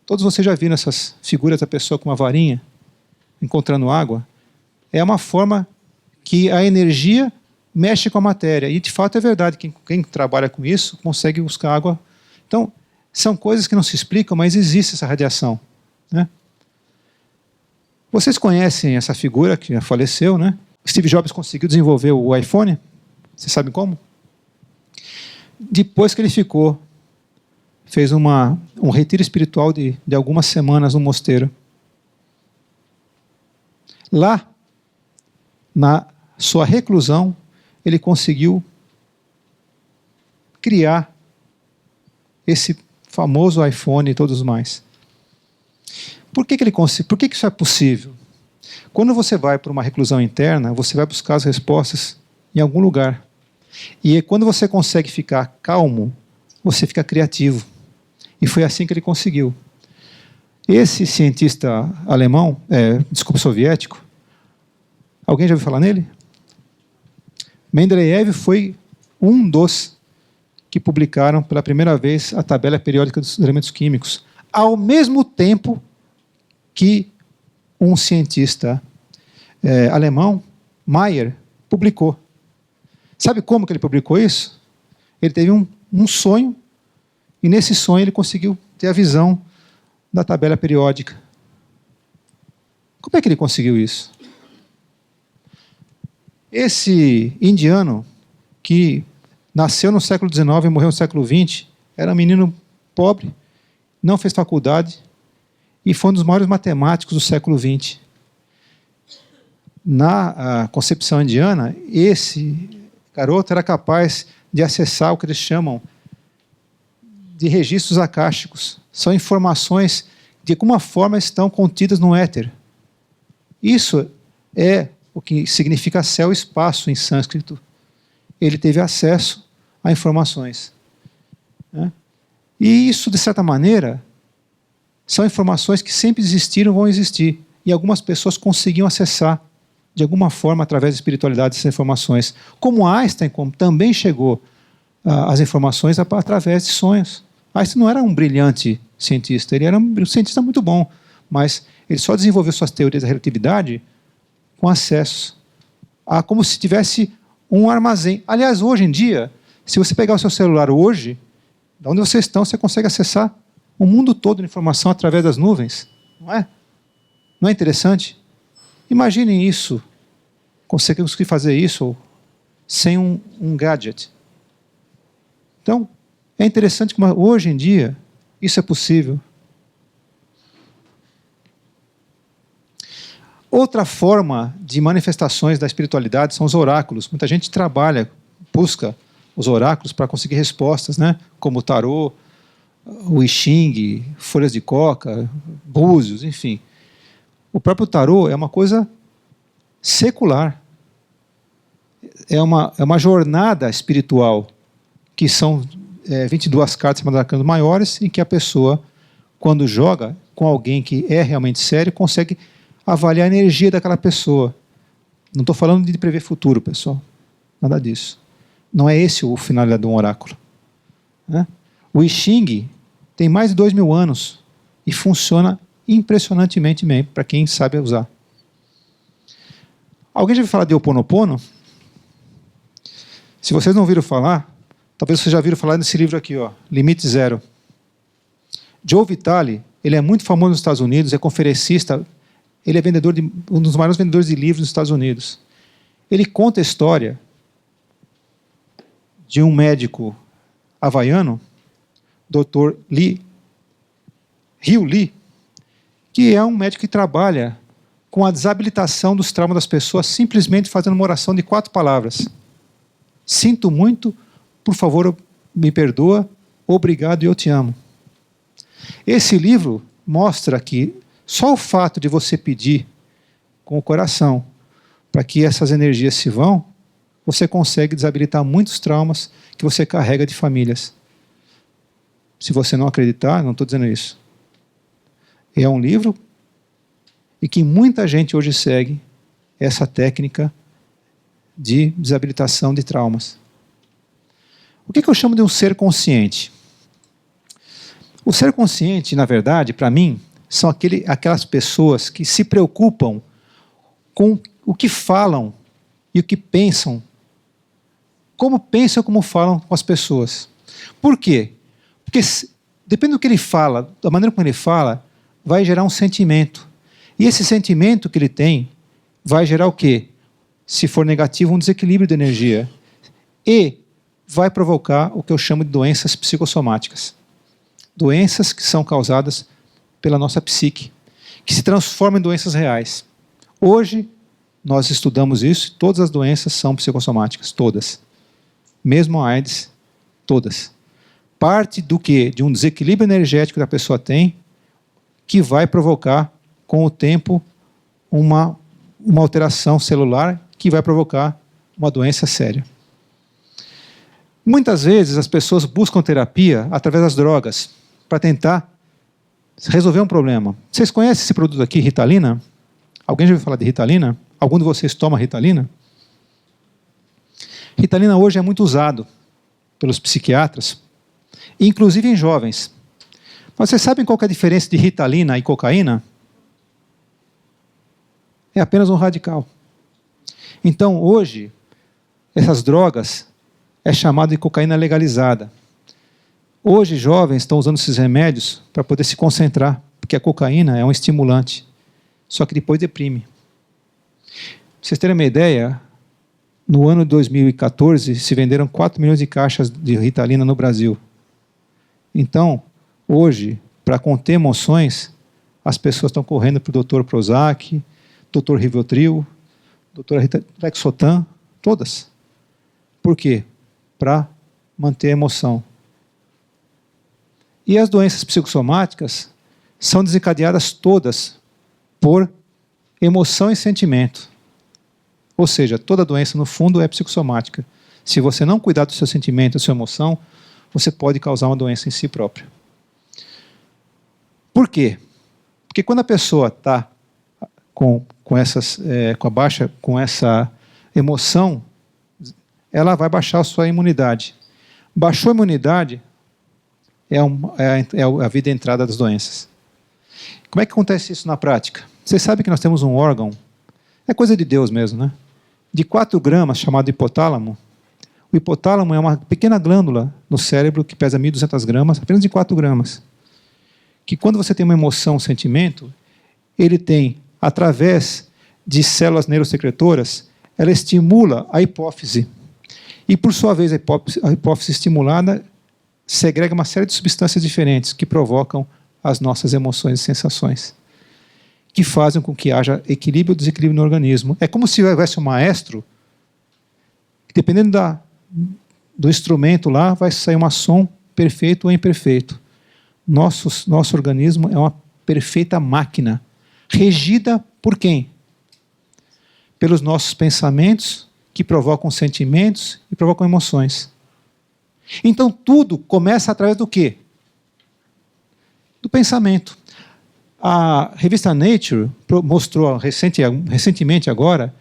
todos vocês já viram essas figuras da pessoa com uma varinha, encontrando água. É uma forma que a energia mexe com a matéria. E, de fato, é verdade. Quem trabalha com isso consegue buscar água. Então, são coisas que não se explicam, mas existe essa radiação, né? Vocês conhecem essa figura que já faleceu, né? Steve Jobs conseguiu desenvolver o iPhone. Vocês sabem como? Depois que ele fez um retiro espiritual de algumas semanas no mosteiro. Lá, na sua reclusão, ele conseguiu criar esse famoso iPhone e todos os mais. Por que isso é possível? Quando você vai para uma reclusão interna, você vai buscar as respostas em algum lugar. E quando você consegue ficar calmo, você fica criativo. E foi assim que ele conseguiu. Esse cientista alemão, soviético, alguém já ouviu falar nele? Mendeleev foi um dos que publicaram pela primeira vez a tabela periódica dos elementos químicos, ao mesmo tempo que um cientista alemão, Mayer, publicou. Sabe como que ele publicou isso? Ele teve um sonho, e nesse sonho ele conseguiu ter a visão da tabela periódica. Como é que ele conseguiu isso? Esse indiano, que nasceu no século XIX e morreu no século XX, era um menino pobre, não fez faculdade, e foi um dos maiores matemáticos do século XX. Na concepção indiana, esse garoto era capaz de acessar o que eles chamam de registros akáshicos. São informações que, de alguma forma, estão contidas no éter. Isso é o que significa céu e espaço em sânscrito. Ele teve acesso a informações, né? E isso, de certa maneira, são informações que sempre existiram e vão existir. E algumas pessoas conseguiam acessar, de alguma forma, através da espiritualidade, essas informações. Como Einstein também chegou às informações através de sonhos. Einstein não era um brilhante cientista, ele era um cientista muito bom, mas ele só desenvolveu suas teorias da relatividade com acesso a como se tivesse um armazém. Aliás, hoje em dia, se você pegar o seu celular hoje, de onde vocês estão, você consegue acessar o mundo todo de informação através das nuvens. Não é? Não é interessante? Imaginem isso. Conseguir fazer isso sem um gadget. Então, é interessante como hoje em dia isso é possível. Outra forma de manifestações da espiritualidade são os oráculos. Muita gente busca os oráculos para conseguir respostas, né? Como o tarô, o I Ching, folhas de coca, búzios, enfim. O próprio tarô é uma coisa secular. É uma jornada espiritual, que são 22 cartas chamadas arcanos maiores, em que a pessoa, quando joga com alguém que é realmente sério, consegue avaliar a energia daquela pessoa. Não estou falando de prever futuro, pessoal. Nada disso. Não é esse o finalidade de um oráculo, né? O I Ching tem mais de 2000 anos e funciona impressionantemente bem para quem sabe usar. Alguém já ouviu falar de Ho Oponopono? Se vocês não ouviram falar, talvez vocês já ouviram falar desse livro aqui, ó, Limite Zero. Joe Vitale, ele é muito famoso nos Estados Unidos, é conferencista, ele é um dos maiores vendedores de livros nos Estados Unidos. Ele conta a história de um médico havaiano, Dr. Hugh Lee, que é um médico que trabalha com a desabilitação dos traumas das pessoas, simplesmente fazendo uma oração de 4 palavras. Sinto muito, por favor, me perdoa, obrigado e eu te amo. Esse livro mostra que só o fato de você pedir com o coração para que essas energias se vão, você consegue desabilitar muitos traumas que você carrega de famílias. Se você não acreditar, não estou dizendo isso. É um livro e que muita gente hoje segue essa técnica de desabilitação de traumas. O que eu chamo de um ser consciente? O ser consciente, na verdade, para mim, são aquelas pessoas que se preocupam com o que falam e o que pensam. Como pensam e como falam com as pessoas. Por quê? Porque depende do que ele fala, da maneira como ele fala, vai gerar um sentimento. E esse sentimento que ele tem vai gerar o quê? Se for negativo, um desequilíbrio de energia. E vai provocar o que eu chamo de doenças psicossomáticas. Doenças que são causadas pela nossa psique, que se transformam em doenças reais. Hoje, nós estudamos isso e todas as doenças são psicossomáticas, todas. Mesmo a AIDS, todas. Parte do quê? De um desequilíbrio energético que a pessoa tem, que vai provocar, com o tempo, uma alteração celular que vai provocar uma doença séria. Muitas vezes as pessoas buscam terapia através das drogas para tentar resolver um problema. Vocês conhecem esse produto aqui, Ritalina? Alguém já ouviu falar de Ritalina? Algum de vocês toma Ritalina? Ritalina hoje é muito usado pelos psiquiatras, inclusive em jovens. Mas vocês sabem qual que é a diferença de Ritalina e cocaína? É apenas um radical. Então, hoje, essas drogas é chamado de cocaína legalizada. Hoje, jovens estão usando esses remédios para poder se concentrar, porque a cocaína é um estimulante, só que depois deprime. Para vocês terem uma ideia, no ano de 2014, se venderam 4 milhões de caixas de Ritalina no Brasil. Então, hoje, para conter emoções, as pessoas estão correndo para o Dr. Prozac, Dr. Rivotril, Dr. Lexotan, todas. Por quê? Para manter a emoção. E as doenças psicossomáticas são desencadeadas todas por emoção e sentimento. Ou seja, toda doença, no fundo, é psicossomática. Se você não cuidar do seu sentimento, da sua emoção, você pode causar uma doença em si própria. Por quê? Porque quando a pessoa está com essa emoção, ela vai baixar a sua imunidade. Baixou a imunidade, é a vida entrada das doenças. Como é que acontece isso na prática? Vocês sabem que nós temos um órgão, é coisa de Deus mesmo, né? De 4 gramas, chamado hipotálamo. O hipotálamo é uma pequena glândula no cérebro que pesa 1.200 gramas, apenas de 4 gramas. Que quando você tem uma emoção, um sentimento, ele tem, através de células neurosecretoras, ela estimula a hipófise. E, por sua vez, a hipófise estimulada segrega uma série de substâncias diferentes que provocam as nossas emoções e sensações, que fazem com que haja equilíbrio ou desequilíbrio no organismo. É como se houvesse um maestro, que, dependendo do instrumento lá, vai sair um som perfeito ou imperfeito. Nosso organismo é uma perfeita máquina, regida por quem? Pelos nossos pensamentos, que provocam sentimentos e provocam emoções. Então, tudo começa através do quê? Do pensamento. A revista Nature mostrou recentemente agora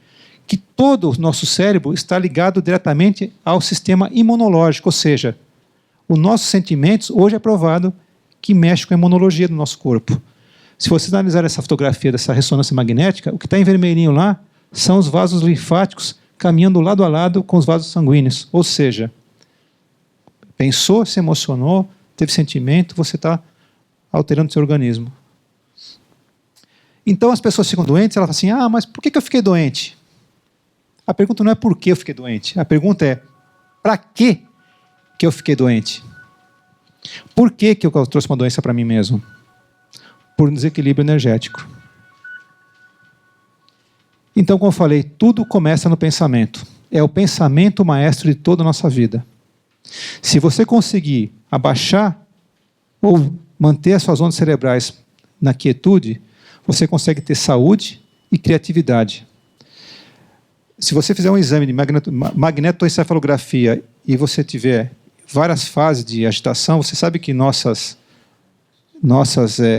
que todo o nosso cérebro está ligado diretamente ao sistema imunológico, ou seja, os nossos sentimentos, hoje é provado que mexe com a imunologia do nosso corpo. Se vocês analisarem essa fotografia dessa ressonância magnética, o que está em vermelhinho lá são os vasos linfáticos caminhando lado a lado com os vasos sanguíneos. Ou seja, pensou, se emocionou, teve sentimento, você está alterando o seu organismo. Então as pessoas ficam doentes, elas falam assim, mas por que eu fiquei doente? A pergunta não é por que eu fiquei doente, a pergunta é, para que que eu fiquei doente? Por que eu trouxe uma doença para mim mesmo? Por um desequilíbrio energético. Então, como eu falei, tudo começa no pensamento. É o pensamento maestro de toda a nossa vida. Se você conseguir abaixar ou manter as suas ondas cerebrais na quietude, você consegue ter saúde e criatividade. Se você fizer um exame de magnetoencefalografia e você tiver várias fases de agitação, você sabe que nossas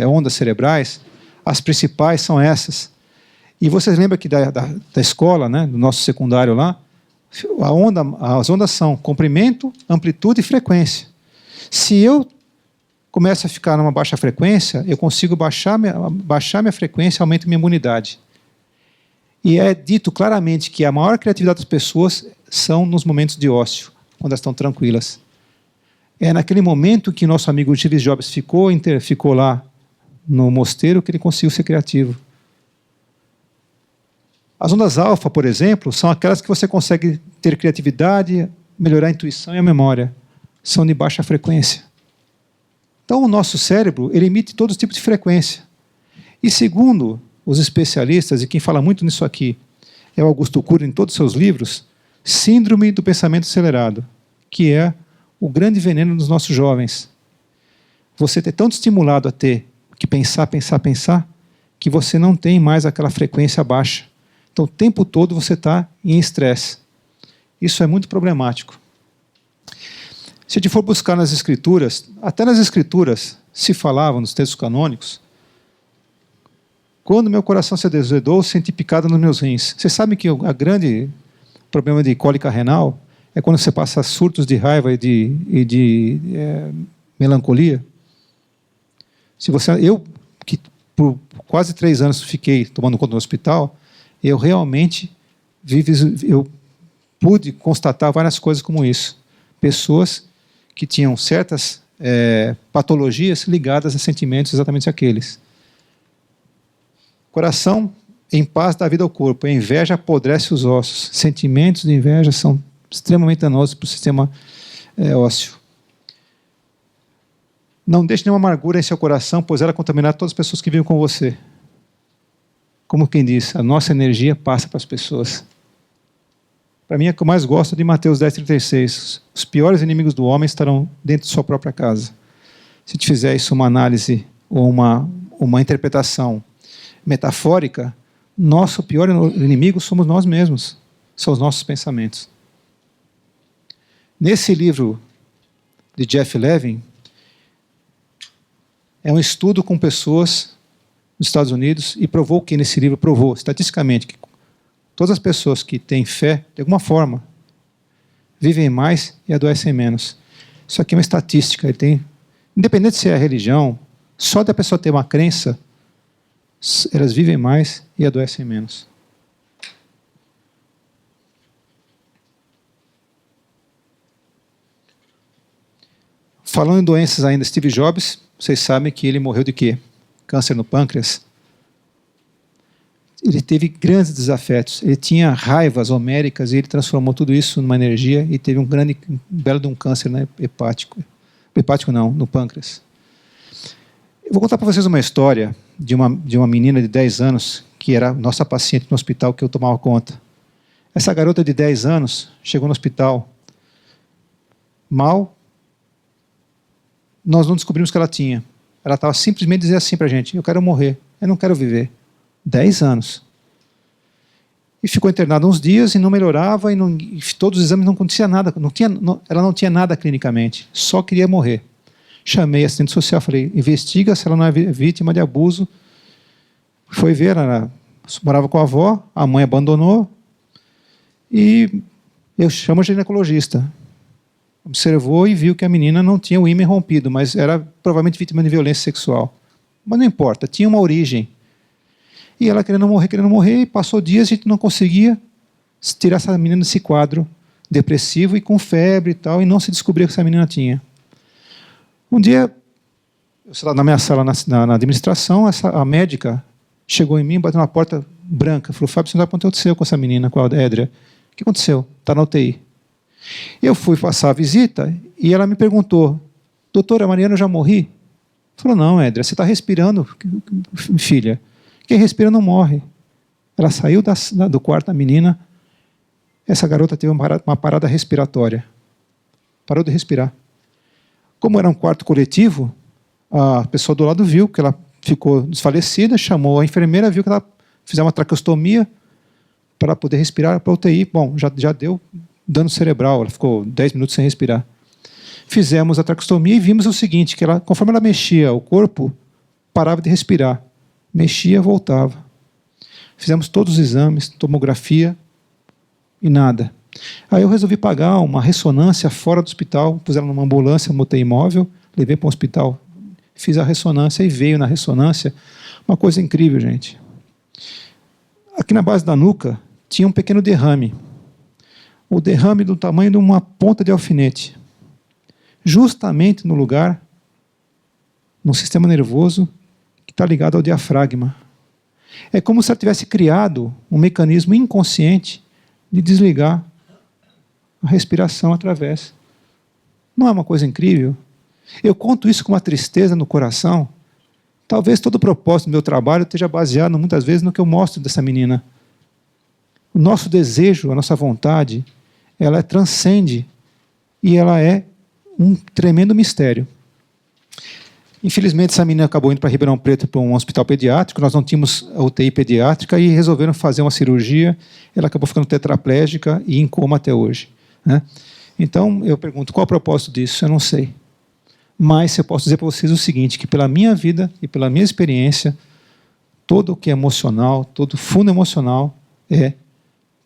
ondas cerebrais, as principais são essas. E vocês lembram que da escola, né, do nosso secundário lá, as ondas são comprimento, amplitude e frequência. Se eu começo a ficar numa baixa frequência, eu consigo baixar minha frequência e aumento minha imunidade. E é dito claramente que a maior criatividade das pessoas são nos momentos de ócio, quando elas estão tranquilas. É naquele momento que nosso amigo Steve Jobs ficou lá no mosteiro que ele conseguiu ser criativo. As ondas alfa, por exemplo, são aquelas que você consegue ter criatividade, melhorar a intuição e a memória. São de baixa frequência. Então, o nosso cérebro ele emite todos os tipos de frequência. E segundo os especialistas, e quem fala muito nisso aqui é o Augusto Cury em todos os seus livros, síndrome do pensamento acelerado, que é o grande veneno dos nossos jovens. Você é tão estimulado a ter que pensar, que você não tem mais aquela frequência baixa. Então, o tempo todo você está em estresse. Isso é muito problemático. Se a gente for buscar nas escrituras, até nas escrituras se falava, nos textos canônicos, quando meu coração se desvedou, senti picada nos meus rins. Vocês sabem que o grande problema de cólica renal é quando você passa surtos de raiva e de melancolia. Eu, que por quase 3 anos fiquei tomando conta no hospital, eu realmente pude constatar várias coisas como isso. Pessoas que tinham certas patologias ligadas a sentimentos exatamente aqueles. Coração em paz dá vida ao corpo, a inveja apodrece os ossos. Sentimentos de inveja são extremamente danosos para o sistema ósseo. Não deixe nenhuma amargura em seu coração, pois ela contaminará todas as pessoas que vivem com você. Como quem diz, a nossa energia passa para as pessoas. Para mim, é o que eu mais gosto de Mateus 10,36. Os piores inimigos do homem estarão dentro de sua própria casa. Se a gente fizer isso uma análise ou uma interpretação metafórica, nosso pior inimigo somos nós mesmos. São os nossos pensamentos. Nesse livro de Jeff Levin, é um estudo com pessoas nos Estados Unidos e provou que nesse livro provou estatisticamente que todas as pessoas que têm fé, de alguma forma, vivem mais e adoecem menos. Isso aqui é uma estatística. Independente se é a religião, só da pessoa ter uma crença, elas vivem mais e adoecem menos. Falando em doenças ainda, Steve Jobs, vocês sabem que ele morreu de quê? Câncer no pâncreas. Ele teve grandes desafetos. Ele tinha raivas homéricas e ele transformou tudo isso numa energia e teve um belo de um câncer, né, hepático. Hepático não, no pâncreas. Eu vou contar para vocês uma história de uma menina de 10 anos que era nossa paciente no hospital que eu tomava conta. Essa garota de 10 anos chegou no hospital mal. Nós não descobrimos que ela tinha. Ela estava simplesmente dizendo assim para a gente: eu quero morrer, eu não quero viver. 10 anos. E ficou internada uns dias e não melhorava, e todos os exames não acontecia nada, ela não tinha nada clinicamente, só queria morrer. Chamei a assistente social, falei: investiga se ela não é vítima de abuso. Foi ver, ela morava com a avó, a mãe abandonou, e eu chamo a ginecologista. Observou e viu que a menina não tinha o ímã rompido, mas era provavelmente vítima de violência sexual. Mas não importa, tinha uma origem. E ela querendo morrer, e passou dias, a gente não conseguia tirar essa menina desse quadro depressivo e com febre e tal, e não se descobria que essa menina tinha. Um dia, na minha sala, na administração, a médica chegou em mim, bateu na porta branca, falou: Fábio, você não sabe o que aconteceu com essa menina, com a Édria. O que aconteceu? Está na UTI. Eu fui passar a visita E ela me perguntou, doutora Mariana, eu já morri? Falou, não, Édria, você está respirando, filha. Quem respira não morre. Ela saiu do quarto da menina, essa garota teve uma parada respiratória. Parou de respirar. Como era um quarto coletivo, a pessoa do lado viu que ela ficou desfalecida, chamou a enfermeira, viu que ela fizemos uma traqueostomia para poder respirar para a UTI. Bom, já deu dano cerebral, ela ficou 10 minutos sem respirar. Fizemos a traqueostomia e vimos o seguinte, que ela, conforme ela mexia o corpo, parava de respirar. Mexia, voltava. Fizemos todos os exames, tomografia e nada. Aí eu resolvi pagar uma ressonância fora do hospital, pus ela numa ambulância, uma UTI móvel, levei para um hospital, fiz a ressonância e veio na ressonância uma coisa incrível, gente. Aqui na base da nuca tinha um pequeno derrame. O derrame do tamanho de uma ponta de alfinete. Justamente no lugar, no sistema nervoso, que está ligado ao diafragma. É como se ela tivesse criado um mecanismo inconsciente de desligar a respiração através. Não é uma coisa incrível? Eu conto isso com uma tristeza no coração. Talvez todo o propósito do meu trabalho esteja baseado, muitas vezes, no que eu mostro dessa menina. O nosso desejo, a nossa vontade, ela transcende e ela é um tremendo mistério. Infelizmente, essa menina acabou indo para Ribeirão Preto, para um hospital pediátrico. Nós não tínhamos a UTI pediátrica e resolveram fazer uma cirurgia. Ela acabou ficando tetraplégica e em coma até hoje, né? Então, eu pergunto, qual é o propósito disso? Eu não sei. Mas eu posso dizer para vocês o seguinte, que pela minha vida e pela minha experiência, todo o que é emocional, todo fundo emocional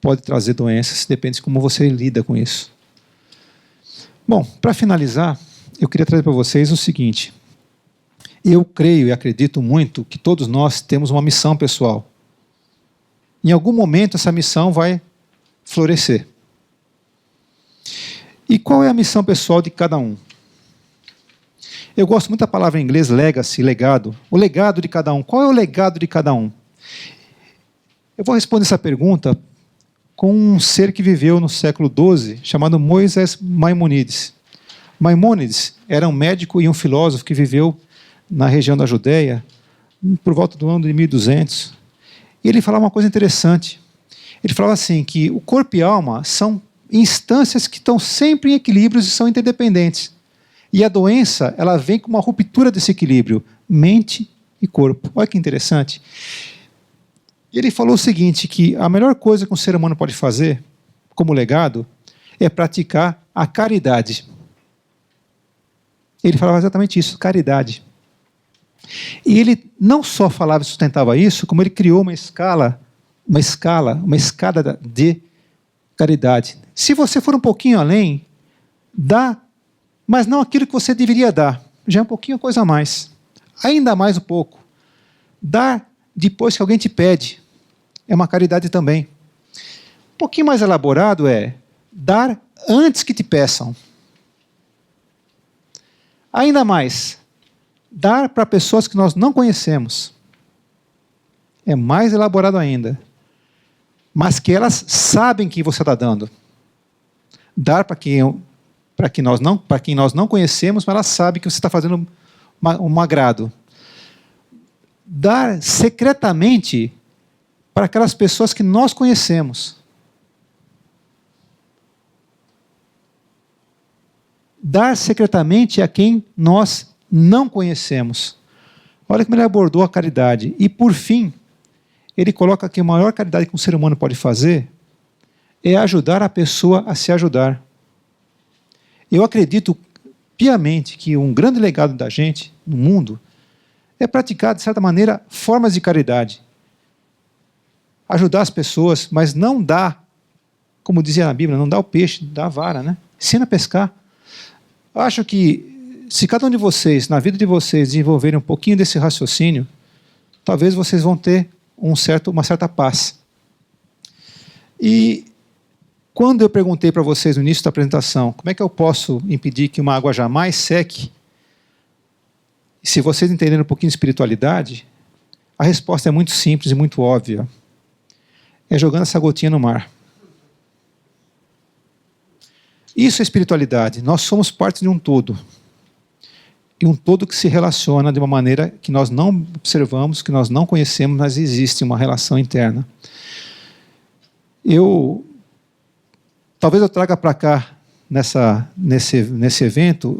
pode trazer doenças, depende de como você lida com isso. Bom, para finalizar, eu queria trazer para vocês o seguinte. Eu creio e acredito muito que todos nós temos uma missão pessoal. Em algum momento essa missão vai florescer. E qual é a missão pessoal de cada um? Eu gosto muito da palavra em inglês, legacy, legado. O legado de cada um. Qual é o legado de cada um? Eu vou responder essa pergunta com um ser que viveu no século XII, chamado Moisés Maimonides. Maimonides era um médico e um filósofo que viveu na região da Judéia, por volta do ano de 1200. E ele falava uma coisa interessante. Ele falava assim, que o corpo e a alma são instâncias que estão sempre em equilíbrios e são interdependentes. E a doença, ela vem com uma ruptura desse equilíbrio, mente e corpo. Olha que interessante. E ele falou o seguinte, que a melhor coisa que um ser humano pode fazer, como legado, é praticar a caridade. Ele falava exatamente isso, caridade. E ele não só falava e sustentava isso, como ele criou uma escada de caridade. Se você for um pouquinho além, dá, mas não aquilo que você deveria dar. Já é um pouquinho coisa a mais. Ainda mais um pouco. Dar depois que alguém te pede. É uma caridade também. Um pouquinho mais elaborado é dar antes que te peçam. Ainda mais, dar para pessoas que nós não conhecemos. É mais elaborado ainda. Mas que elas sabem que você está dando. Dar para quem nós não conhecemos, mas elas sabem que você está fazendo um agrado. Dar secretamente para aquelas pessoas que nós conhecemos. Dar secretamente a quem nós não conhecemos. Olha como ele abordou a caridade. E, por fim, ele coloca que a maior caridade que um ser humano pode fazer é ajudar a pessoa a se ajudar. Eu acredito piamente que um grande legado da gente no mundo é praticar, de certa maneira, formas de caridade. Ajudar as pessoas, mas não dá, como dizia na Bíblia, não dá o peixe, dá a vara, né? Ensina a pescar. Acho que se cada um de vocês, na vida de vocês, desenvolverem um pouquinho desse raciocínio, talvez vocês vão ter uma certa paz. E quando eu perguntei para vocês no início da apresentação, como é que eu posso impedir que uma água jamais seque? Se vocês entenderem um pouquinho de espiritualidade, a resposta é muito simples e muito óbvia. É jogando essa gotinha no mar. Isso é espiritualidade. Nós somos parte de um todo. E um todo que se relaciona de uma maneira que nós não observamos, que nós não conhecemos, mas existe uma relação interna. Talvez eu traga para cá, nesse evento,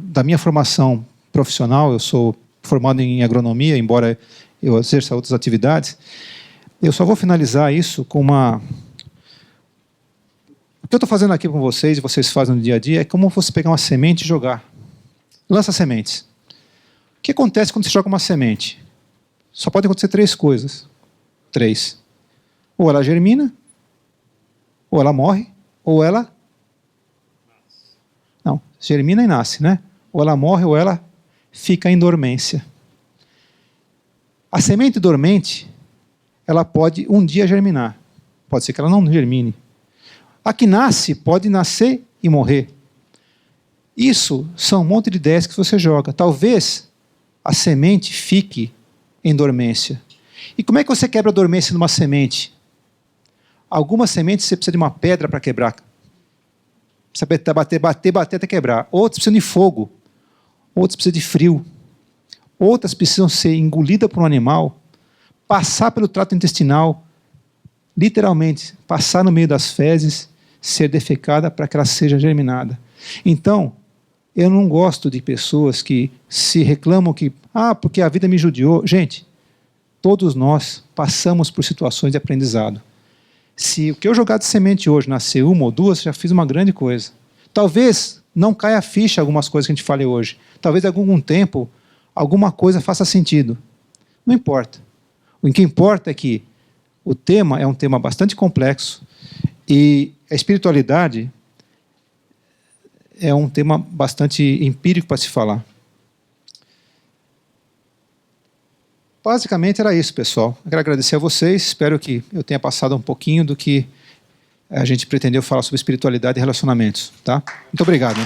da minha formação profissional. Eu sou formado em agronomia, embora eu exerça outras atividades. Eu só vou finalizar isso com uma... O que eu estou fazendo aqui com vocês, e vocês fazem no dia a dia, é como você pegar uma semente e jogar. Lança sementes. O que acontece quando você joga uma semente? Só pode acontecer 3 coisas. 3. Ou ela germina, ou ela morre, ou ela... Não, germina e nasce, né? Ou ela morre, ou ela fica em dormência. A semente dormente, ela pode um dia germinar. Pode ser que ela não germine. A que nasce pode nascer e morrer. Isso são um monte de ideias que você joga. Talvez a semente fique em dormência. E como é que você quebra a dormência numa semente? Algumas sementes você precisa de uma pedra para quebrar. Precisa bater até quebrar. Outras precisam de fogo. Outras precisam de frio. Outras precisam ser engolidas por um animal, passar pelo trato intestinal, literalmente, passar no meio das fezes, ser defecada para que ela seja germinada. Então, eu não gosto de pessoas que se reclamam que, porque a vida me judiou. Gente, todos nós passamos por situações de aprendizado. Se o que eu jogar de semente hoje nascer 1 ou 2, já fiz uma grande coisa. Talvez não caia a ficha algumas coisas que a gente fale hoje. Talvez em algum tempo, alguma coisa faça sentido. Não importa. O que importa é que o tema é um tema bastante complexo e a espiritualidade é um tema bastante empírico para se falar. Basicamente era isso, pessoal. Eu quero agradecer a vocês, espero que eu tenha passado um pouquinho do que a gente pretendeu falar sobre espiritualidade e relacionamentos. Tá? Muito obrigado.